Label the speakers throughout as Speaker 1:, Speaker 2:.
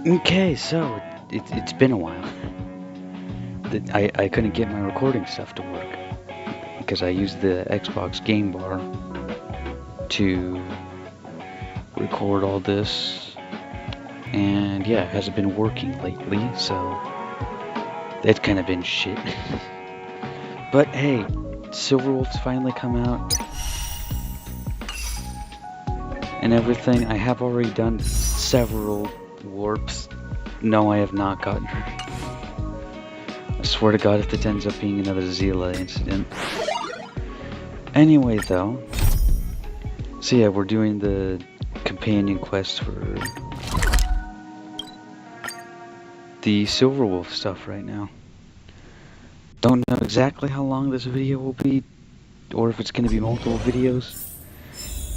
Speaker 1: Okay, so it's been a while. I couldn't get my recording stuff to work because I used the Xbox Game Bar to record all this, and yeah, it hasn't been working lately, so it's kind of been shit. But hey, Silverwolf's finally come out and everything. I have already done several warps. No, I have not gotten her. I swear to God, if this ends up being another Zila incident. Anyway, though, so yeah, we're doing the companion quest for the Silverwolf stuff right now. Don't know exactly how long this video will be, or if it's going to be multiple videos.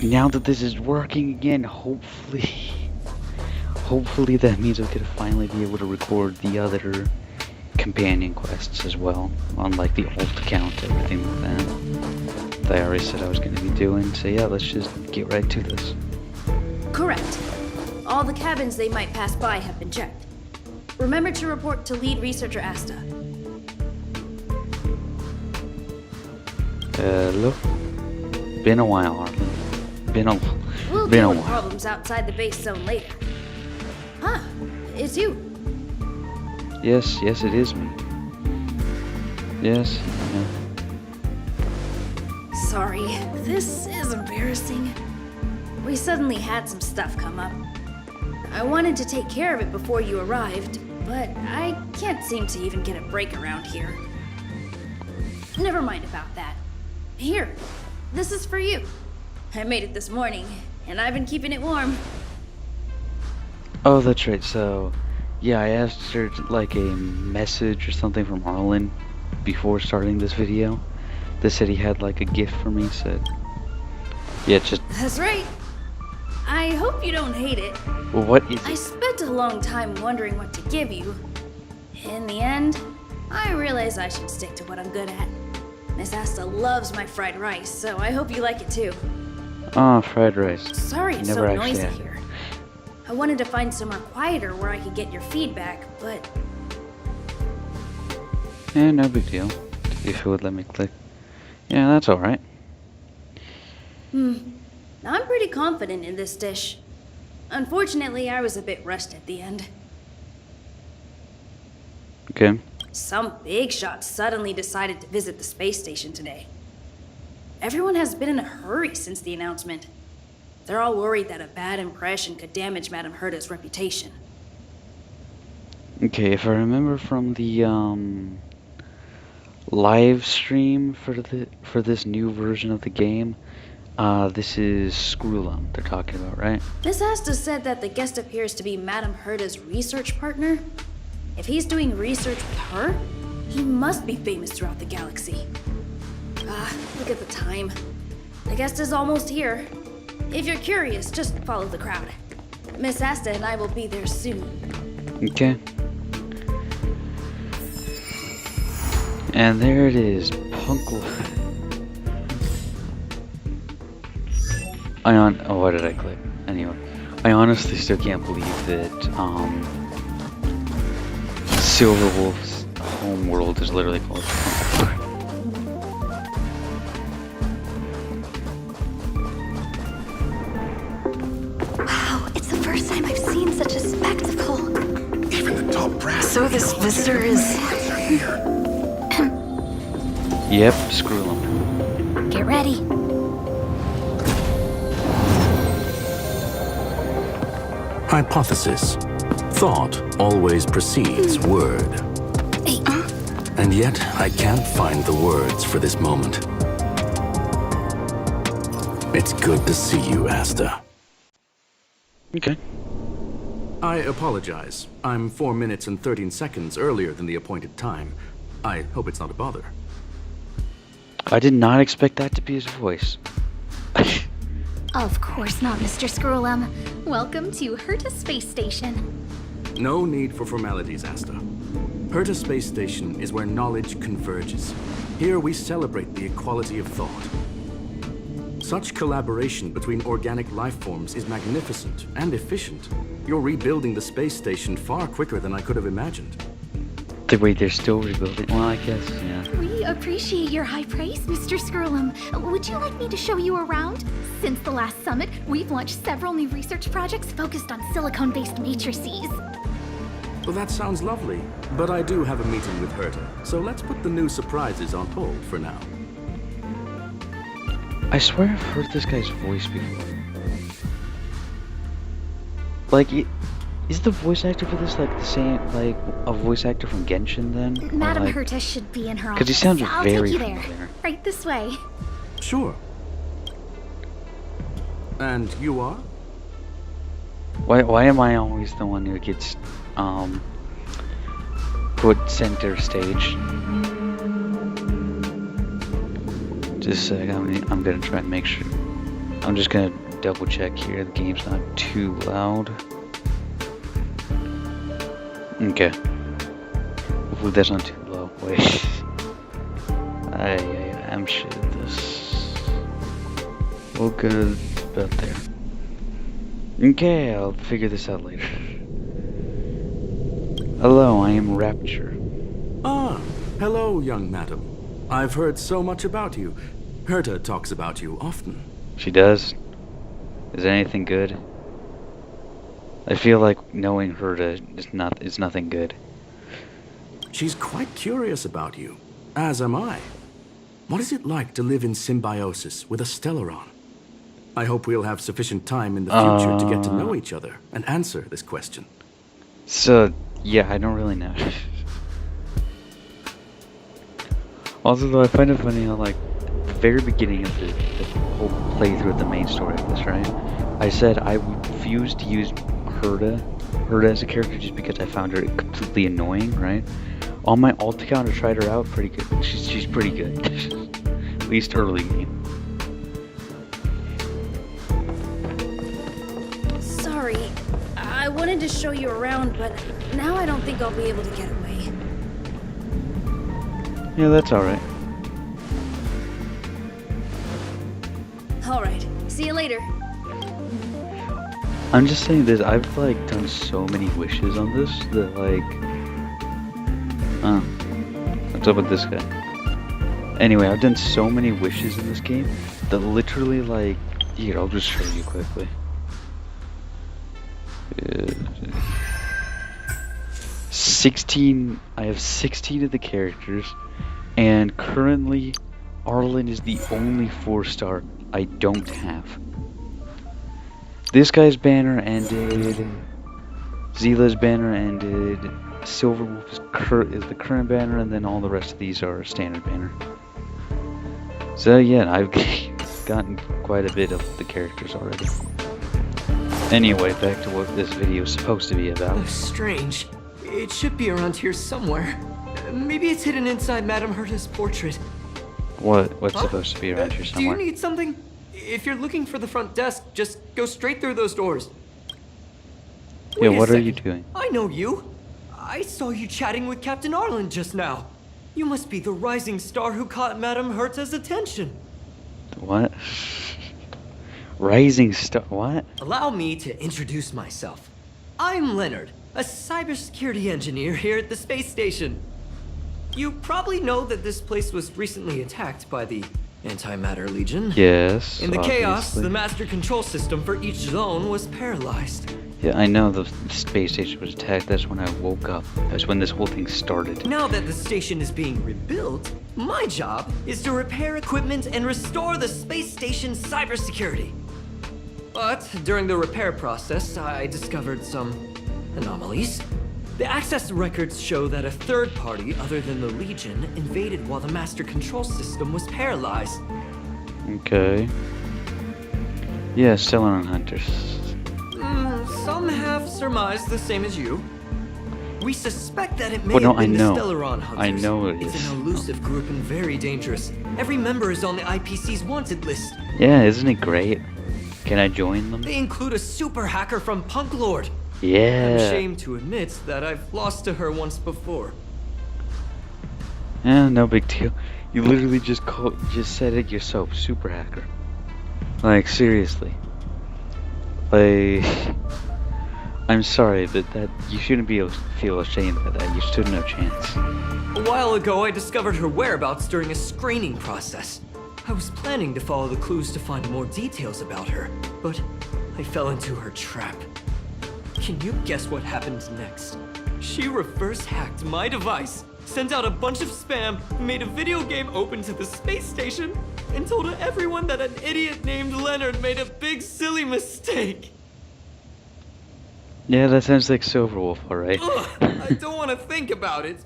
Speaker 1: Now that this is working again, hopefully that means I'm gonna finally be able to record the other companion quests as well on like the alt account, everything like that I already said I was going to be doing. So yeah, let's just get right to this.
Speaker 2: Correct. All the cabins they might pass by have been checked. Remember to report to lead researcher Asta.
Speaker 1: Hello? Been a while, Harlan.
Speaker 2: We'll
Speaker 1: Been a
Speaker 2: deal with
Speaker 1: while.
Speaker 2: problems outside the base zone later. Huh, it's you.
Speaker 1: Yes, it is me. Yes, yeah.
Speaker 2: Sorry, this is embarrassing. We suddenly had some stuff come up. I wanted to take care of it before you arrived, but I can't seem to even get a break around here. Never mind about that. Here, this is for you. I made it this morning, and I've been keeping it warm.
Speaker 1: Oh, that's right. So, yeah, I asked her like a message or something from Arlen before starting this video. They said he had like a gift for me. Said, yeah, just.
Speaker 2: That's right. I hope you don't hate it.
Speaker 1: Well, what is
Speaker 2: I
Speaker 1: it?
Speaker 2: spent a long time wondering what to give you. In the end, I realized I should stick to what I'm good at. Miss Asta loves my fried rice, so I hope you like it too.
Speaker 1: Oh, fried rice.
Speaker 2: Sorry it's
Speaker 1: Never
Speaker 2: so
Speaker 1: actually
Speaker 2: noisy
Speaker 1: had.
Speaker 2: here. I wanted to find somewhere quieter where I could get your feedback, but
Speaker 1: Yeah, no big deal. If it would let me click. Yeah, that's alright.
Speaker 2: I'm pretty confident in this dish. Unfortunately, I was a bit rushed at the end.
Speaker 1: Okay.
Speaker 2: Some big shot suddenly decided to visit the space station today. Everyone has been in a hurry since the announcement. They're all worried that a bad impression could damage Madame Herta's reputation.
Speaker 1: Okay, if I remember from the live stream for this new version of the game, this is Screwlum they're talking about, right?
Speaker 2: Miss Asta said that the guest appears to be Madame Herta's research partner. If he's doing research with her, he must be famous throughout the galaxy. Look at the time. The guest is almost here. If you're curious, just follow the crowd. Miss Asta and I will be there soon.
Speaker 1: Okay. And there it is, Punkle. Oh, what did I click? Anyway, I honestly still can't believe that Silverwolf's home world is literally called Punkle.
Speaker 3: Wow, it's the first time I've seen such a spectacle.
Speaker 4: Even the top brass.
Speaker 3: So this visitor is...
Speaker 1: Yep, Screwlum.
Speaker 3: Get ready.
Speaker 4: Hypothesis. Thought always precedes word.
Speaker 3: Hey,
Speaker 4: And yet, I can't find the words for this moment. It's good to see you, Asta.
Speaker 1: Okay.
Speaker 4: I apologize. I'm 4 minutes and 13 seconds earlier than the appointed time. I hope it's not a bother.
Speaker 1: I did not expect that to be his voice.
Speaker 5: Of course not, Mr. Scrollum. Welcome to Herta Space Station.
Speaker 4: No need for formalities, Asta. Herta Space Station is where knowledge converges. Here we celebrate the equality of thought. Such collaboration between organic life forms is magnificent and efficient. You're rebuilding the space station far quicker than I could have imagined.
Speaker 1: Wait, they're still rebuilding? Well, I guess, yeah.
Speaker 5: We appreciate your high praise, Mr. Skrullum. Would you like me to show you around? Since the last summit, we've launched several new research projects focused on silicone-based matrices.
Speaker 4: Well, that sounds lovely, but I do have a meeting with Herta, so let's put the new surprises on hold for now.
Speaker 1: I swear I've heard this guy's voice before. Like, is the voice actor for this like the same, like a voice actor from Genshin then?
Speaker 5: Madam
Speaker 1: like,
Speaker 5: Herta should be in her office.
Speaker 1: because he sounds
Speaker 5: I'll
Speaker 1: very
Speaker 5: take you there.
Speaker 1: familiar.
Speaker 5: Right this way.
Speaker 4: Sure. And you are?
Speaker 1: Why am I always the one who gets put center stage? Just a sec, I'm gonna try and make sure. I'm just gonna double check here the game's not too loud. Okay. Hopefully that's not too low. Wait. I am shit at this. We'll go about there. Okay, I'll figure this out later. Hello, I am Rapture.
Speaker 4: Ah, hello, young madam. I've heard so much about you. Herta talks about you often.
Speaker 1: She does? Is there anything good? I feel like knowing her is nothing good.
Speaker 4: She's quite curious about you, as am I. What is it like to live in symbiosis with a Stellaron? I hope we'll have sufficient time in the future to get to know each other and answer this question.
Speaker 1: So, yeah, I don't really know. Also, though, I find it funny how, like, the very beginning of the whole playthrough of the main story of this, right? I said I refused to use Herta as a character just because I found her completely annoying, right? On my alt account, I tried her out pretty good. She's pretty good. At least early game.
Speaker 2: Sorry, I wanted to show you around, but now I don't think I'll be able to get away.
Speaker 1: Yeah, that's alright.
Speaker 2: Alright, see you later.
Speaker 1: I'm just saying this, I've like done so many wishes on this that like... what's up with this guy? Anyway, I've done so many wishes in this game that literally like... Here, I'll just show you quickly. 16, I have 16 of the characters, and currently Arlen is the only 4-star I don't have. This guy's banner ended, Zila's banner ended, Silverwolf is the current banner, and then all the rest of these are standard banner. So yeah, I've gotten quite a bit of the characters already. Anyway, back to what this video is supposed to be about.
Speaker 6: Strange. It should be around here somewhere. Maybe it's hidden inside Madame Herta's portrait.
Speaker 1: What's supposed to be around here somewhere?
Speaker 6: Do you need something? If you're looking for the front desk, just go straight through those doors.
Speaker 1: Yeah,
Speaker 6: Wait a
Speaker 1: what are you
Speaker 6: second.
Speaker 1: doing?
Speaker 6: I know you. I saw you chatting with Captain Arlen just now. You must be the rising star who caught Madame Herta's attention.
Speaker 1: What? Rising star? What?
Speaker 6: Allow me to introduce myself. I'm Leonard, a cybersecurity engineer here at the space station. You probably know that this place was recently attacked by the Antimatter Legion.
Speaker 1: Yes.
Speaker 6: In the chaos,
Speaker 1: obviously.
Speaker 6: the master control system for each zone was paralyzed.
Speaker 1: Yeah, I know the space station was attacked. That's when I woke up. That's when this whole thing started.
Speaker 6: Now that the station is being rebuilt, my job is to repair equipment and restore the space station's cybersecurity. But during the repair process, I discovered some anomalies. The access records show that a third party other than the Legion invaded while the master control system was paralyzed.
Speaker 1: Okay. Yeah, Stellaron Hunters.
Speaker 6: Some have surmised the same as you. We suspect that it may
Speaker 1: Well, no,
Speaker 6: have been
Speaker 1: I know.
Speaker 6: the Stellaron Hunters.
Speaker 1: I know it
Speaker 6: It's
Speaker 1: is.
Speaker 6: an elusive group and very dangerous. Every member is on the IPC's wanted list.
Speaker 1: Yeah, isn't it great? Can I join them?
Speaker 6: They include a super hacker from Punk Lord. I'm
Speaker 1: Yeah.
Speaker 6: ashamed to admit that I've lost to her once before.
Speaker 1: Yeah, no big deal. You literally just said it yourself, super hacker. Like, seriously. Like, I'm sorry, but that you shouldn't feel ashamed of that. You stood no chance.
Speaker 6: A while ago, I discovered her whereabouts during a screening process. I was planning to follow the clues to find more details about her, but I fell into her trap. Can you guess what happened next? She reverse hacked my device, sent out a bunch of spam, made a video game open to the space station, and told everyone that an idiot named Leonard made a big silly mistake.
Speaker 1: Yeah, that sounds like Silverwolf, alright.
Speaker 6: Ugh, I don't want to think about it.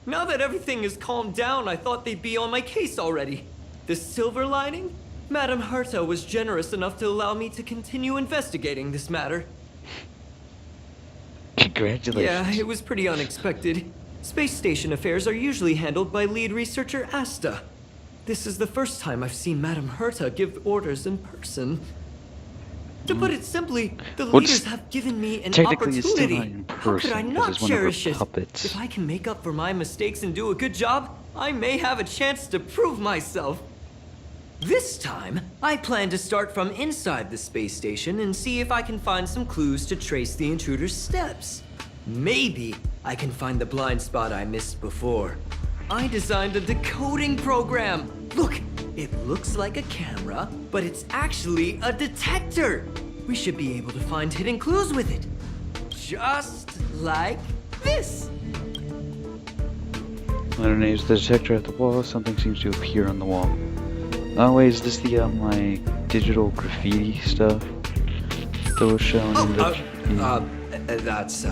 Speaker 6: Now that everything is calmed down, I thought they'd be on my case already. The silver lining? Madame Herta was generous enough to allow me to continue investigating this matter.
Speaker 1: Congratulations.
Speaker 6: Yeah, it was pretty unexpected. Space station affairs are usually handled by lead researcher Asta. This is the first time I've seen Madame Herta give orders in person. To put it simply, the leaders have given me an
Speaker 1: Technically, it's still not
Speaker 6: opportunity.
Speaker 1: in
Speaker 6: How could I
Speaker 1: person,
Speaker 6: not
Speaker 1: because it's one of her
Speaker 6: cherish it?
Speaker 1: puppets.
Speaker 6: If I can make up for my mistakes and do a good job, I may have a chance to prove myself. This time, I plan to start from inside the space station and see if I can find some clues to trace the intruder's steps. Maybe I can find the blind spot I missed before. I designed a decoding program. Look, it looks like a camera, but it's actually a detector. We should be able to find hidden clues with it. Just like this.
Speaker 1: Leonard names the detector at the wall. Something seems to appear on the wall. Oh wait, is this the like digital graffiti stuff that was shown in the?
Speaker 6: That's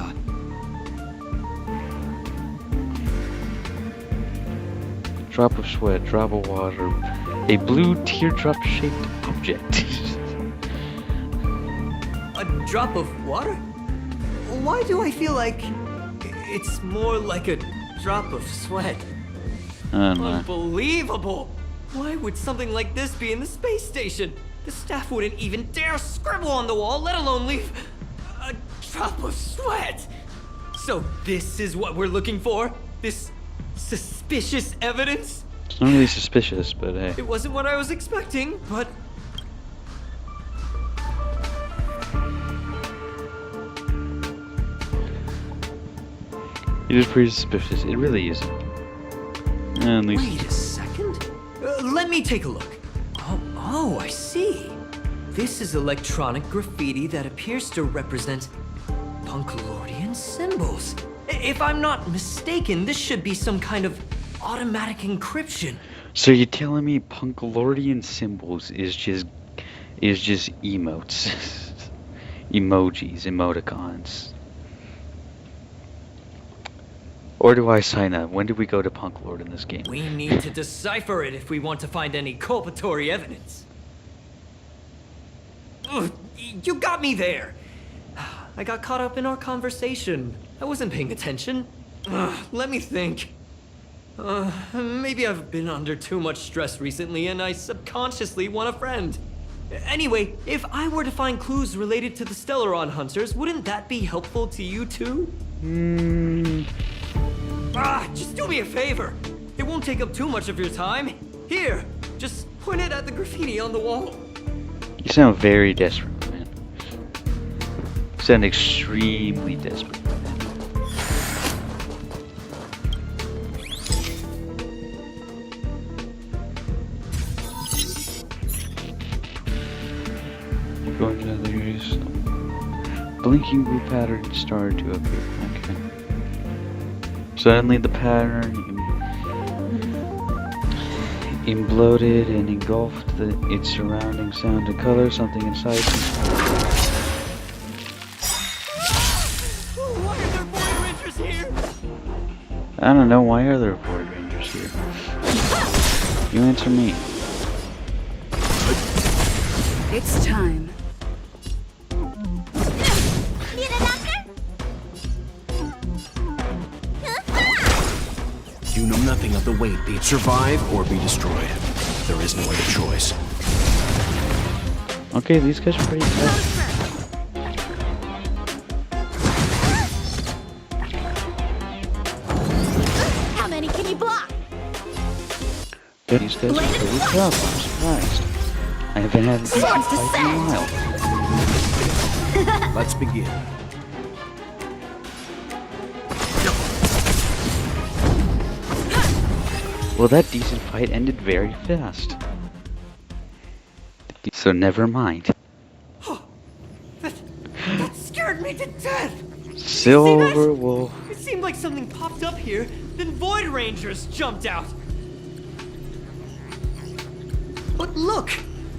Speaker 1: Drop of sweat, drop of water, a blue teardrop-shaped object.
Speaker 6: a drop of water? Why do I feel like it's more like a drop of sweat?
Speaker 1: I don't know.
Speaker 6: Unbelievable! Why would something like this be in the space station? The staff wouldn't even dare scribble on the wall, let alone leave a drop of sweat! So this is what we're looking for? This suspicious evidence?
Speaker 1: It's not really suspicious, but hey.
Speaker 6: It wasn't what I was expecting, but...
Speaker 1: It is pretty suspicious. It really isn't. At least.
Speaker 6: Wait a second. Let me take a look. Oh, I see. This is electronic graffiti that appears to represent Punkalordian symbols. If I'm not mistaken, this should be some kind of automatic encryption.
Speaker 1: So you're telling me Punkalordian symbols is just emotes, emojis, emoticons? Or do I sign up? When do we go to Punklord in this game?
Speaker 6: We need to decipher it if we want to find any culpatory evidence. Ugh, you got me there. I got caught up in our conversation. I wasn't paying attention. Let me think. Maybe I've been under too much stress recently and I subconsciously want a friend. Anyway, if I were to find clues related to the Stellaron hunters, wouldn't that be helpful to you too? Just do me a favor. It won't take up too much of your time. Here, just point it at the graffiti on the wall.
Speaker 1: You sound very desperate, man. You sound extremely desperate. Going to the areas. Blinking blue pattern started to appear. Okay. Suddenly the pattern imploded and engulfed its surrounding sound and color. Something inside
Speaker 6: Why are there Void Rangers here?
Speaker 1: I don't know, why are there Void Rangers here? You answer me.
Speaker 7: It's time.
Speaker 8: You know nothing of the weight. Be it survive or be destroyed. There is no other choice.
Speaker 1: Okay, these guys are pretty tough.
Speaker 5: How many can you block?
Speaker 1: These guys are pretty tough, I'm surprised. I haven't had a decent
Speaker 3: Swords
Speaker 1: fight in a while.
Speaker 8: Let's begin.
Speaker 1: Well, that decent fight ended very fast. So never mind.
Speaker 6: That scared me to death!
Speaker 1: Silver Wolf.
Speaker 6: It seemed like something popped up here, then Void Rangers jumped out. But look!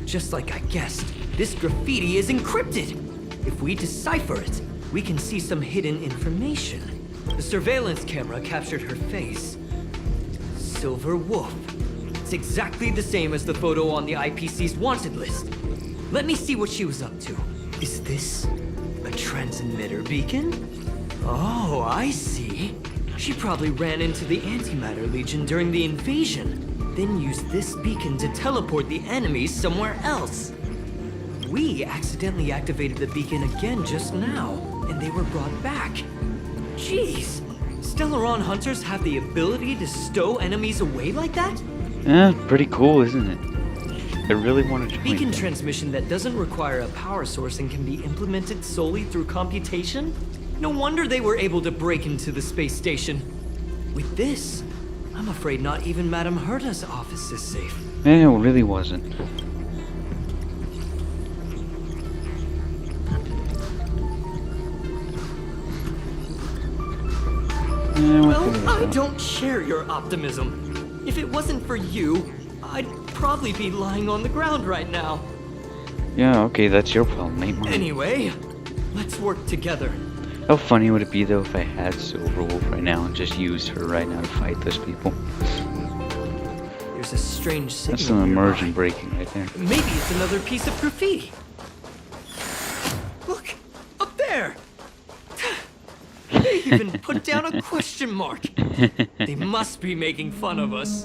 Speaker 6: Just like I guessed, this graffiti is encrypted. If we decipher it, we can see some hidden information. The surveillance camera captured her face. Silver Wolf. It's exactly the same as the photo on the IPC's wanted list. Let me see what she was up to. Is this a transmitter beacon? Oh, I see. She probably ran into the Antimatter Legion during the invasion, then used this beacon to teleport the enemies somewhere else. We accidentally activated the beacon again just now, and they were brought back. Jeez, Stellaron hunters have the ability to stow enemies away like that?
Speaker 1: Yeah, pretty cool, isn't it? I really want to join
Speaker 6: Beacon
Speaker 1: them.
Speaker 6: transmission that doesn't require a power source and can be implemented solely through computation? No wonder they were able to break into the space station. With this, I'm afraid not even Madame Herta's office is safe.
Speaker 1: Eh, it really wasn't.
Speaker 6: Well, I don't share your optimism. If it wasn't for you, I'd probably be lying on the ground right now.
Speaker 1: Yeah, okay, that's your problem, ain't mine.
Speaker 6: Anyway, let's work together.
Speaker 1: How funny would it be though if I had Silver Wolf right now and just used her right now to fight those people?
Speaker 6: There's a strange signal.
Speaker 1: That's some immersion
Speaker 6: nearby.
Speaker 1: breaking right there.
Speaker 6: Maybe it's another piece of graffiti. Look, up there. They even put down a question mark. They must be making fun of us.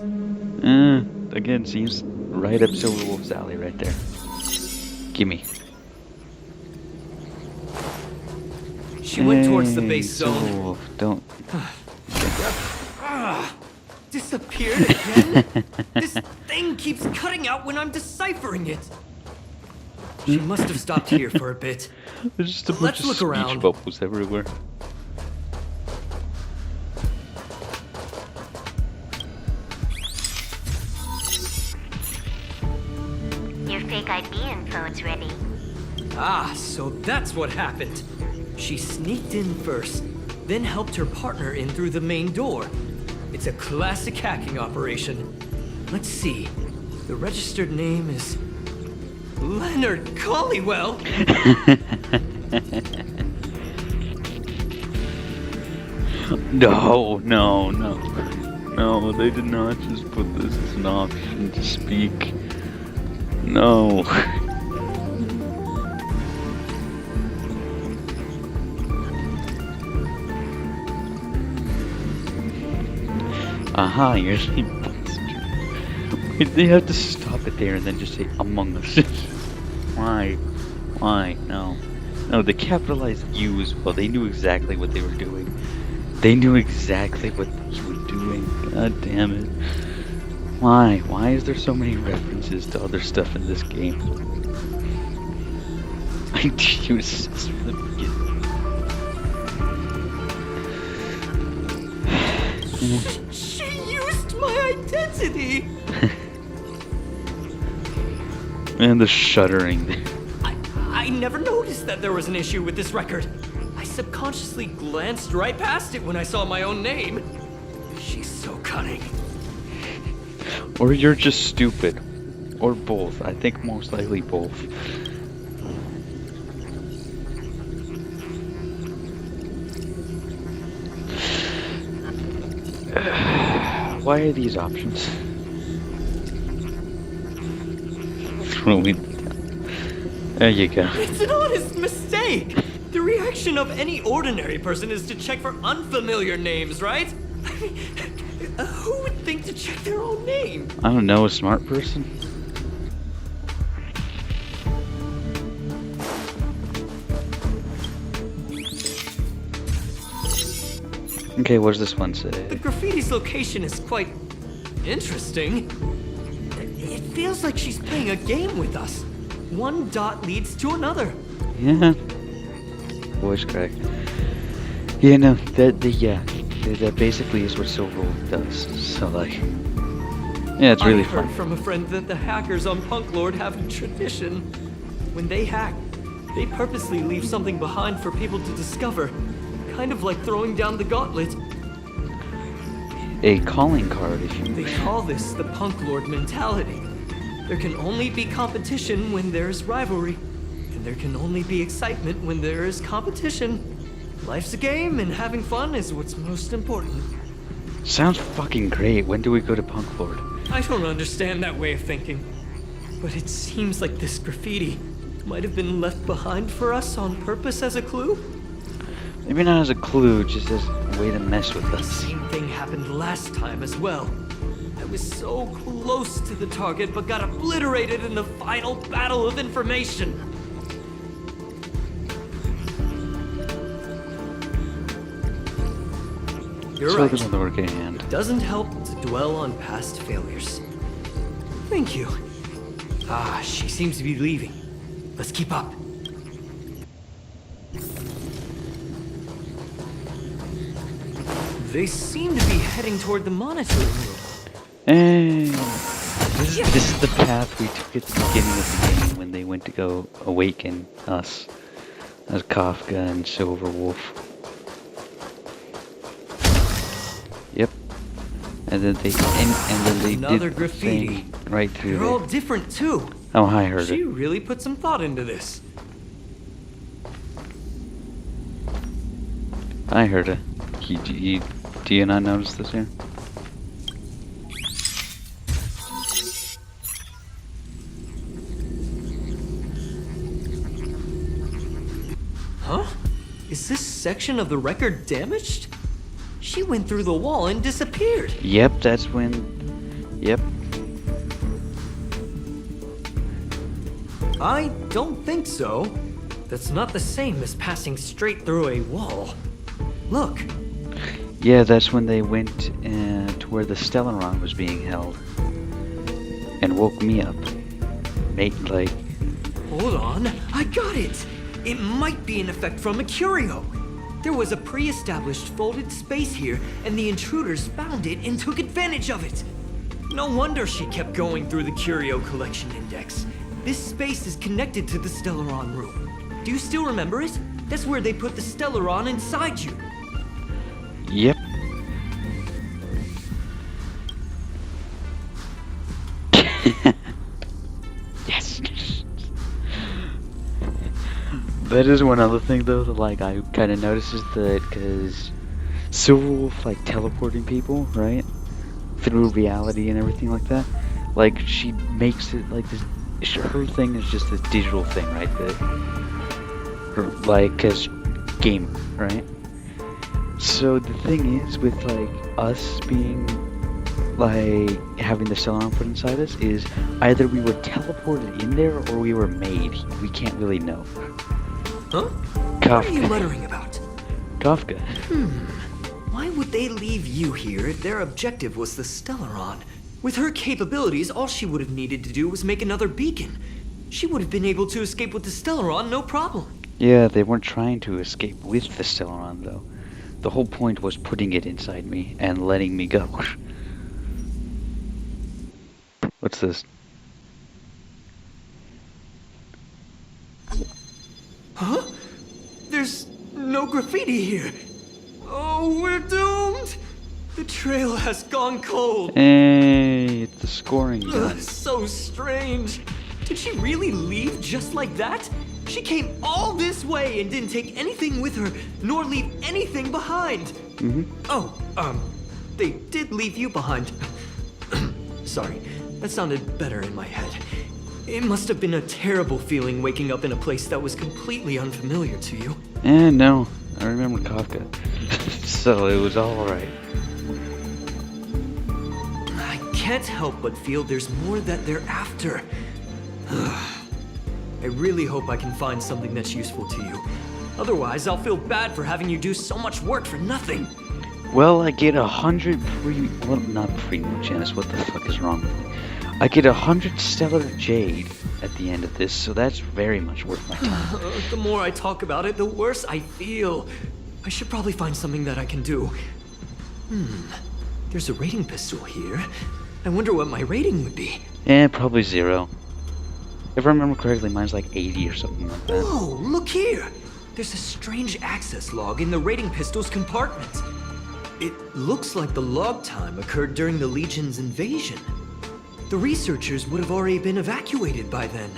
Speaker 1: Again, seems right up Silver Wolf's alley right there. Gimme.
Speaker 6: She went towards the base
Speaker 1: Silver
Speaker 6: zone.
Speaker 1: Wolf, don't.
Speaker 6: Disappeared again? This thing keeps cutting out when I'm deciphering it. She must have stopped here for a bit.
Speaker 1: There's just a bunch
Speaker 6: Let's
Speaker 1: of
Speaker 6: look
Speaker 1: speech
Speaker 6: around.
Speaker 1: bubbles everywhere.
Speaker 3: Your fake ID info is ready.
Speaker 6: Ah, so that's what happened. She sneaked in first, then helped her partner in through the main door. It's a classic hacking operation. Let's see. The registered name is Leonard Collywell.
Speaker 1: No, they did not just put this as an option to speak. No. Aha, you're saying they have to stop it there and then just say Among Us. Why? Why? No. No, they capitalized U as well. They knew exactly what they were doing. They knew exactly what they were doing. God damn it. Why? Why is there so many references to other stuff in this game? I used this from the beginning.
Speaker 6: She used my identity.
Speaker 1: And the shuddering.
Speaker 6: I never noticed that there was an issue with this record. I subconsciously glanced right past it when I saw my own name. She's so cunning.
Speaker 1: Or you're just stupid. Or both. I think most likely both. Why are these options? Throw it down. There you go.
Speaker 6: It's an honest mistake. The reaction of any ordinary person is to check for unfamiliar names, right? I mean, who would think to check their own name?
Speaker 1: I don't know, a smart person? Okay, what does this one
Speaker 6: The
Speaker 1: say?
Speaker 6: graffiti's location is quite interesting. It feels like she's playing a game with us. One dot leads to another.
Speaker 1: Yeah. Voice crack. Yeah, no, that basically is what Silverwolf does. So like, yeah, it's really
Speaker 6: I heard
Speaker 1: fun.
Speaker 6: from a friend that the hackers on Punk Lord have a tradition. When they hack, they purposely leave something behind for people to discover. Kind of like throwing down the gauntlet.
Speaker 1: A calling card, if you
Speaker 6: They
Speaker 1: wish.
Speaker 6: call this the Punk Lord mentality. There can only be competition when there's rivalry. And there can only be excitement when there is competition. Life's a game, and having fun is what's most important.
Speaker 1: Sounds fucking great. When do we go to Punk Lord?
Speaker 6: I don't understand that way of thinking. But it seems like this graffiti might have been left behind for us on purpose as a clue?
Speaker 1: Maybe not as a clue, just as a way to mess with
Speaker 6: The
Speaker 1: us.
Speaker 6: same thing happened last time as well. I was so close to the target, but got obliterated in the final battle of information. You're right.
Speaker 1: Focus on the work at hand.
Speaker 6: Doesn't help to dwell on past failures. Thank you. Ah, she seems to be leaving. Let's keep up. They seem to be heading toward the monitoring room.
Speaker 1: Hey, this is the path we took at the beginning of the game when they went to go awaken us as Kafka and Silverwolf. Yep. And then they
Speaker 6: Another
Speaker 1: did
Speaker 6: graffiti.
Speaker 1: thing right through
Speaker 6: They're all
Speaker 1: there.
Speaker 6: different too.
Speaker 1: Oh, I heard
Speaker 6: She
Speaker 1: it.
Speaker 6: really put some thought into this.
Speaker 1: I heard it. Do you not notice this here?
Speaker 6: Huh? Is this section of the record damaged? She went through the wall and disappeared.
Speaker 1: Yep, that's when. Yep.
Speaker 6: I don't think so. That's not the same as passing straight through a wall. Look,
Speaker 1: Yeah, that's when they went to where the Stellaron was being held. And woke me up. Like,
Speaker 6: hold on. I got it. It might be an effect from a curio. There was a pre-established folded space here, and the intruders found it and took advantage of it. No wonder she kept going through the curio collection index. This space is connected to the Stellaron room. Do you still remember it? That's where they put the Stellaron inside you.
Speaker 1: yep. Yes. That is one other thing though that like I kind of noticed is that because Silverwolf like teleporting people, right, through reality and everything like that, like she makes it like this. Her thing is just this digital thing, right? That her like cause game, right? So the thing is with like us being like having the Stellaron put inside us is either we were teleported in there or we were made. We can't really know.
Speaker 6: Huh? What are you
Speaker 1: Kafka.
Speaker 6: muttering about?
Speaker 1: Kafka.
Speaker 6: Why would they leave you here if their objective was the Stellaron? With her capabilities, all she would have needed to do was make another beacon. She would have been able to escape with the Stellaron, no problem.
Speaker 1: Yeah, they weren't trying to escape with the Stellaron though. The whole point was putting it inside me and letting me go. What's this?
Speaker 6: Huh? There's no graffiti here. Oh, we're doomed! The trail has gone cold.
Speaker 1: Hey, it's the scoring gun.
Speaker 6: So strange. Did she really leave just like that? She came all this way and didn't take anything with her, nor leave anything behind. Oh, they did leave you behind. Sorry, that sounded better in my head. It must have been a terrible feeling waking up in a place that was completely unfamiliar to you.
Speaker 1: No, I remember Kafka. So it was alright.
Speaker 6: I can't help but feel there's more that they're after. I really hope I can find something that's useful to you. Otherwise, I'll feel bad for having you do so much work for nothing.
Speaker 1: Well, I get 100 well, not premium channels. What the fuck is wrong with me? I get 100 stellar jade at the end of this, so that's very much worth my time.
Speaker 6: The more I talk about it, the worse I feel. I should probably find something that I can do. There's a rating pistol here. I wonder what my rating would be.
Speaker 1: Probably 0. If I remember correctly, mine's like 80 or something like that.
Speaker 6: Whoa, look here! There's a strange access log in the rating pistol's compartment. It looks like the log time occurred during the Legion's invasion. The researchers would have already been evacuated by then.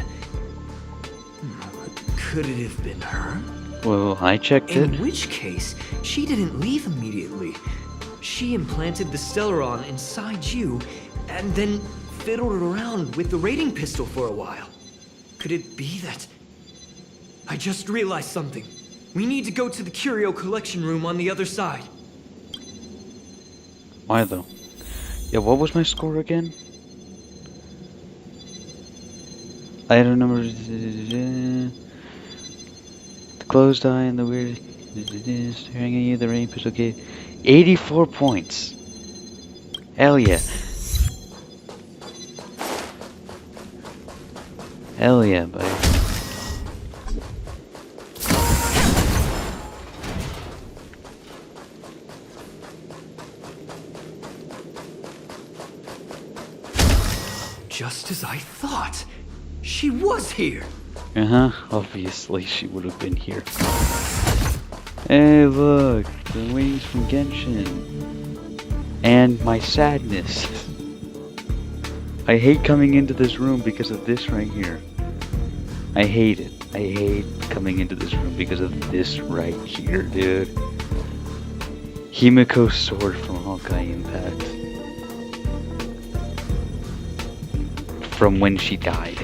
Speaker 6: Could it have been her?
Speaker 1: Well, I checked it.
Speaker 6: In which case, she didn't leave immediately. She implanted the Stellaron inside you, and then fiddled around with the rating pistol for a while. Could it be that... I just realized something. We need to go to the curio collection room on the other side.
Speaker 1: Why though? Yeah, what was my score again? Item number... The closed eye and the weird... Staring at you, the rain pistol gate... 84 points! Hell yeah. Hell yeah, buddy.
Speaker 6: Just as I thought. She was here.
Speaker 1: Obviously she would have been here. Hey look, the wings from Genshin. And my sadness. I hate coming into this room because of this right here. I hate it. I hate coming into this room because of this right here, dude. Himiko's sword from Honkai Impact. From when she died.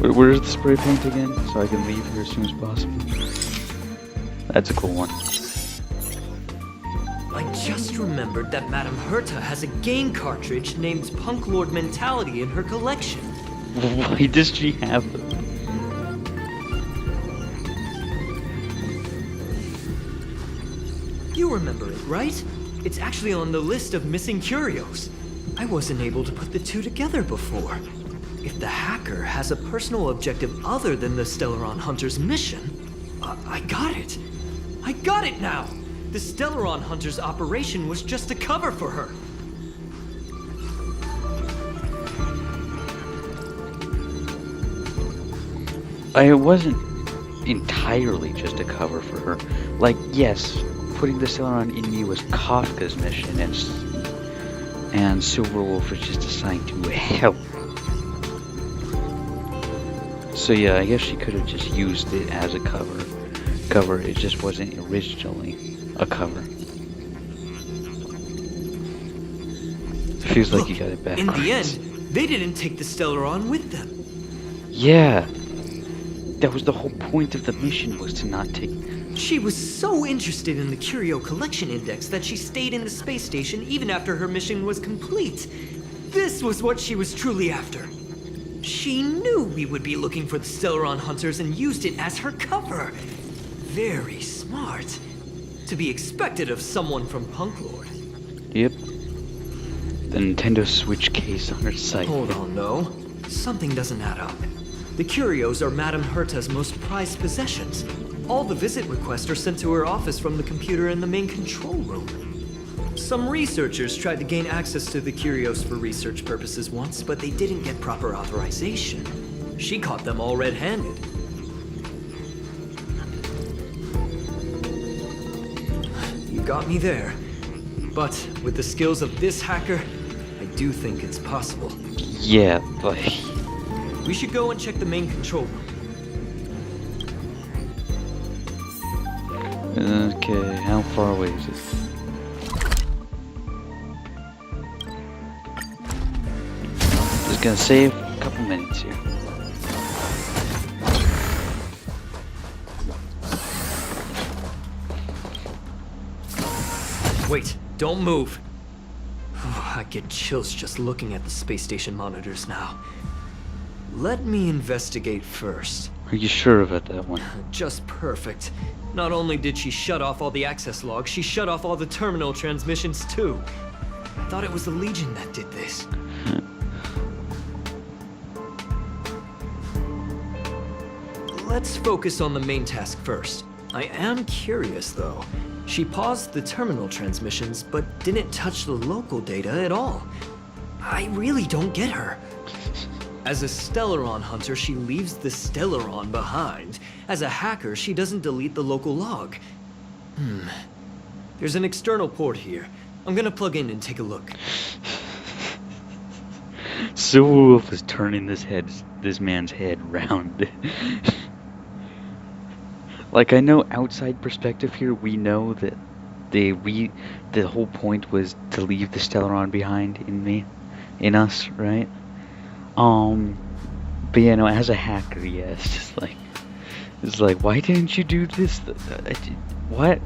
Speaker 1: Where's the spray paint again? So I can leave here as soon as possible. That's a cool one.
Speaker 6: I just remembered that Madame Herta has a game cartridge named Punk Lord Mentality in her collection.
Speaker 1: Why does she have them?
Speaker 6: You remember it, right? It's actually on the list of missing curios. I wasn't able to put the two together before. If the hacker has a personal objective other than the Stellaron Hunter's mission, I got it. I got it now! The Stellaron Hunter's operation was just a cover for her.
Speaker 1: It wasn't entirely just a cover for her. Like, yes, putting the Stellaron in me was Kafka's mission, and Silverwolf was just assigned to help. So yeah, I guess she could have just used it as a cover. It just wasn't originally a cover. Feels like you got it backwards.
Speaker 6: In the end, they didn't take the Stellaron with them.
Speaker 1: Yeah. That was the whole point of the mission, was to not take...
Speaker 6: She was so interested in the Curio Collection Index that she stayed in the space station even after her mission was complete. This was what she was truly after. She knew we would be looking for the Stellaron Hunters and used it as her cover. Very smart. To be expected of someone from Punk Lord.
Speaker 1: Yep. The Nintendo Switch case on her site.
Speaker 6: Hold on, though. Something doesn't add up. The curios are Madame Herta's most prized possessions. All the visit requests are sent to her office from the computer in the main control room. Some researchers tried to gain access to the curios for research purposes once, but they didn't get proper authorization. She caught them all red-handed. You got me there. But with the skills of this hacker, I do think it's possible.
Speaker 1: Yeah, but...
Speaker 6: We should go and check the main control room.
Speaker 1: Okay, how far away is it? Just gonna save a couple minutes here.
Speaker 6: Wait, don't move. I get chills just looking at the space station monitors now. Let me investigate first.
Speaker 1: Are you sure about that one?
Speaker 6: Just perfect. Not only did she shut off all the access logs, she shut off all the terminal transmissions too. I thought it was the Legion that did this. Let's focus on the main task first. I am curious, though. She paused the terminal transmissions, but didn't touch the local data at all. I really don't get her. As a Stellaron hunter, she leaves the Stellaron behind. As a hacker, she doesn't delete the local log. There's an external port here. I'm gonna plug in and take a look.
Speaker 1: Silverwolf is turning this man's head round. Like, I know outside perspective here, we know that the whole point was to leave the Stellaron behind in us, right? But yeah, no, as a hacker, yeah, it's like, why didn't you do this? What?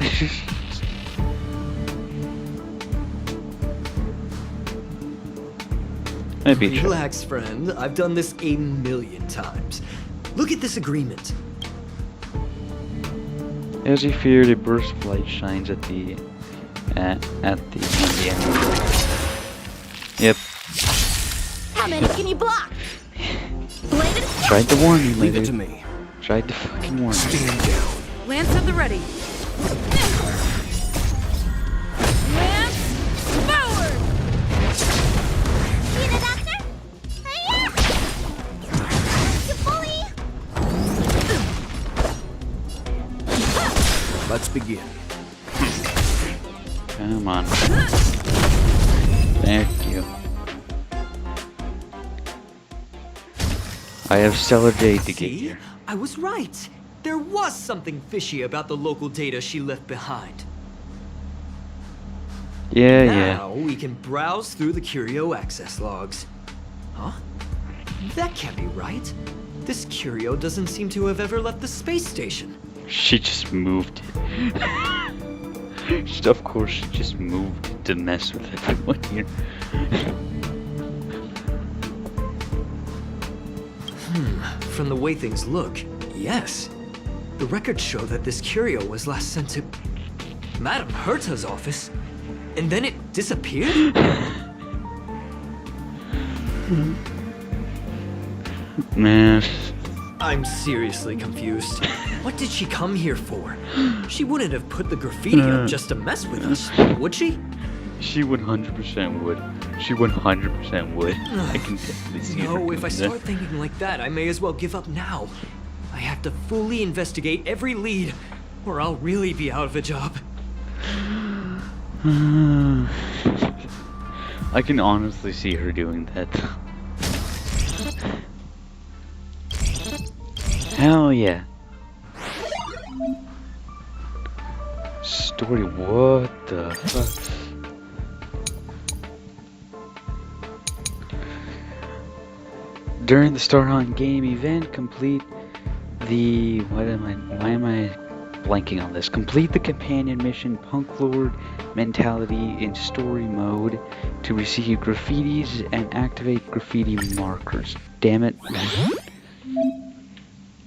Speaker 6: Relax, friend. I've done this 1,000,000 times. Look at this agreement.
Speaker 1: As he feared, a burst of light shines at the end. Yep.
Speaker 3: How many can you block? Blade it.
Speaker 1: Tried to warn you,
Speaker 8: Leave it
Speaker 1: lady.
Speaker 8: to me.
Speaker 1: Tried to fucking warn you.
Speaker 8: Stand down.
Speaker 7: Lance at the ready. Lance forward!
Speaker 3: See the doctor? Hiya! You bully!
Speaker 8: Let's begin.
Speaker 1: Come on. Thank you. I have stellar jade to get
Speaker 6: See?
Speaker 1: here.
Speaker 6: I was right. There was something fishy about the local data she left behind.
Speaker 1: Yeah,
Speaker 6: Now we can browse through the Curio access logs. Huh? That can't be right. This Curio doesn't seem to have ever left the space station.
Speaker 1: She just moved it. Of course, she just moved it to mess with everyone here.
Speaker 6: From the way things look, yes. The records show that this Curio was last sent to Madame Herta's office, and then it disappeared?
Speaker 1: Man.
Speaker 6: I'm seriously confused. What did she come here for? She wouldn't have put the graffiti up just to mess with us, would she?
Speaker 1: She 100% would. She 100% would. I can definitely see her
Speaker 6: No,
Speaker 1: doing
Speaker 6: if I
Speaker 1: that.
Speaker 6: start thinking like that, I may as well give up now. I have to fully investigate every lead, or I'll really be out of a job.
Speaker 1: I can honestly see her doing that. Hell yeah. Story, what the fuck? During the Start On Game event, complete the why am I blanking on this? Complete the companion mission Punk Lord Mentality in story mode to receive graffitis and activate graffiti markers. Damn it.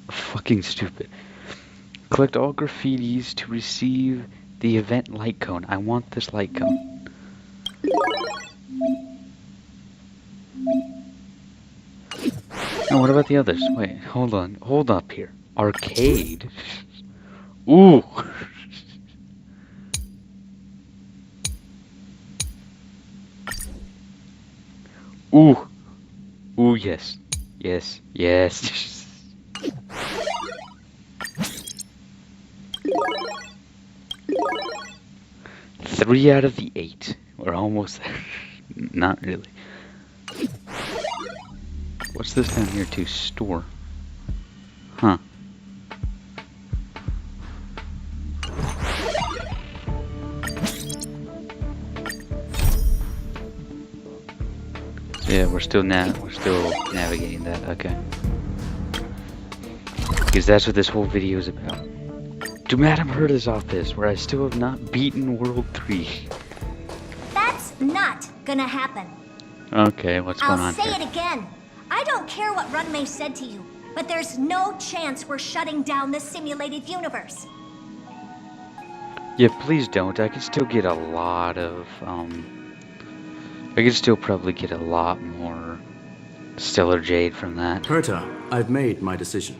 Speaker 1: Fucking stupid. Collect all graffitis to receive the event light cone. I want this light cone. Now what about the others? Wait, hold on. Hold up here. Arcade? Ooh! Ooh! Ooh, yes. Yes. Yes. 3 out of the 8. We're almost there. Not really. What's this down here to store? Huh. Yeah, we're still navigating that. Okay. Because that's what this whole video is about. To Madame Herta's office, where I still have not beaten World 3.
Speaker 3: That's not gonna happen.
Speaker 1: Okay, what's going on
Speaker 3: I'll say
Speaker 1: here?
Speaker 3: it again. I don't care what Runmei said to you, but there's no chance we're shutting down this simulated universe.
Speaker 1: Yeah, please don't. I can still get a lot of I could still probably get a lot more stellar jade from that.
Speaker 4: Herta, I've made my decision.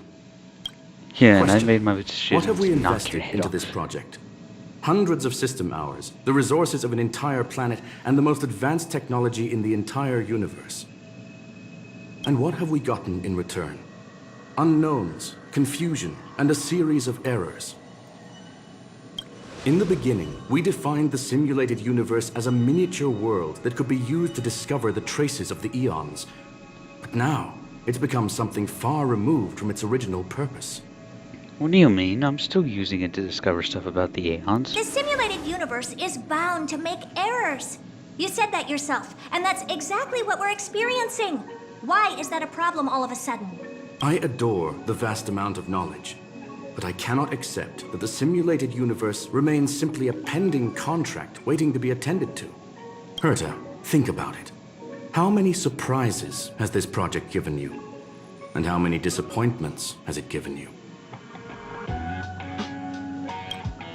Speaker 1: Yeah, and I
Speaker 4: Question.
Speaker 1: made my decision
Speaker 4: What have we
Speaker 1: to knock your
Speaker 4: invested
Speaker 1: head
Speaker 4: into
Speaker 1: off.
Speaker 4: this project? Hundreds of system hours, the resources of an entire planet, and the most advanced technology in the entire universe. And what have we gotten in return? Unknowns, confusion, and a series of errors. In the beginning, we defined the simulated universe as a miniature world that could be used to discover the traces of the eons. But now, it's become something far removed from its original purpose.
Speaker 1: What do you mean? I'm still using it to discover stuff about the Aeons.
Speaker 3: The simulated universe is bound to make errors. You said that yourself, and that's exactly what we're experiencing. Why is that a problem all of a sudden?
Speaker 4: I adore the vast amount of knowledge, but I cannot accept that the simulated universe remains simply a pending contract waiting to be attended to. Herta, think about it. How many surprises has this project given you? And how many disappointments has it given you?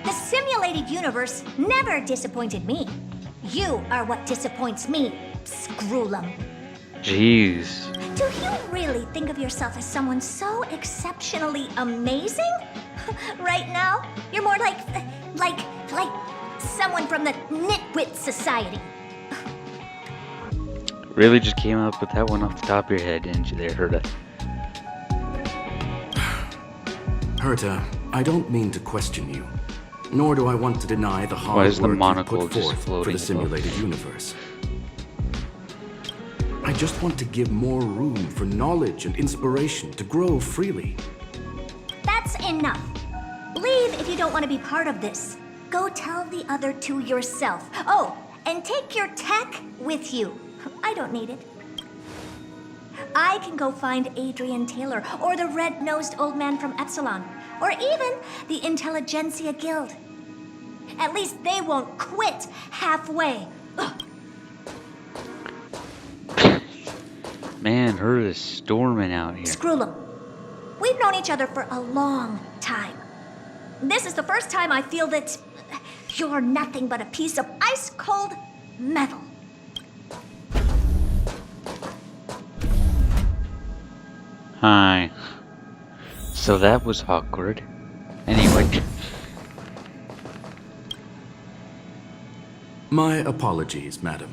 Speaker 3: The simulated universe never disappointed me. You are what disappoints me, Scroolum.
Speaker 1: Jeez.
Speaker 3: Do you really think of yourself as someone so exceptionally amazing? Right now, you're more like someone from the Nitwit Society.
Speaker 1: Really just came up with that one off the top of your head, didn't you there, Herta?
Speaker 4: Herta, I don't mean to question you, nor do I want to deny the hard
Speaker 1: Why is the
Speaker 4: work you
Speaker 1: monocle
Speaker 4: put
Speaker 1: just
Speaker 4: forth for
Speaker 1: floating
Speaker 4: the simulated
Speaker 1: above?
Speaker 4: universe. I just want to give more room for knowledge and inspiration to grow freely.
Speaker 3: That's enough. Leave if you don't want to be part of this. Go tell the other two yourself. Oh, and take your tech with you. I don't need it. I can go find Adrian Taylor, or the red-nosed old man from Epsilon, or even the Intelligentsia Guild. At least they won't quit halfway. Ugh.
Speaker 1: Man, Herta's storming out here.
Speaker 3: Scroolum, we've known each other for a long time. This is the first time I feel that you're nothing but a piece of ice-cold metal.
Speaker 1: Hi. So that was awkward. Anyway.
Speaker 4: My apologies, madam.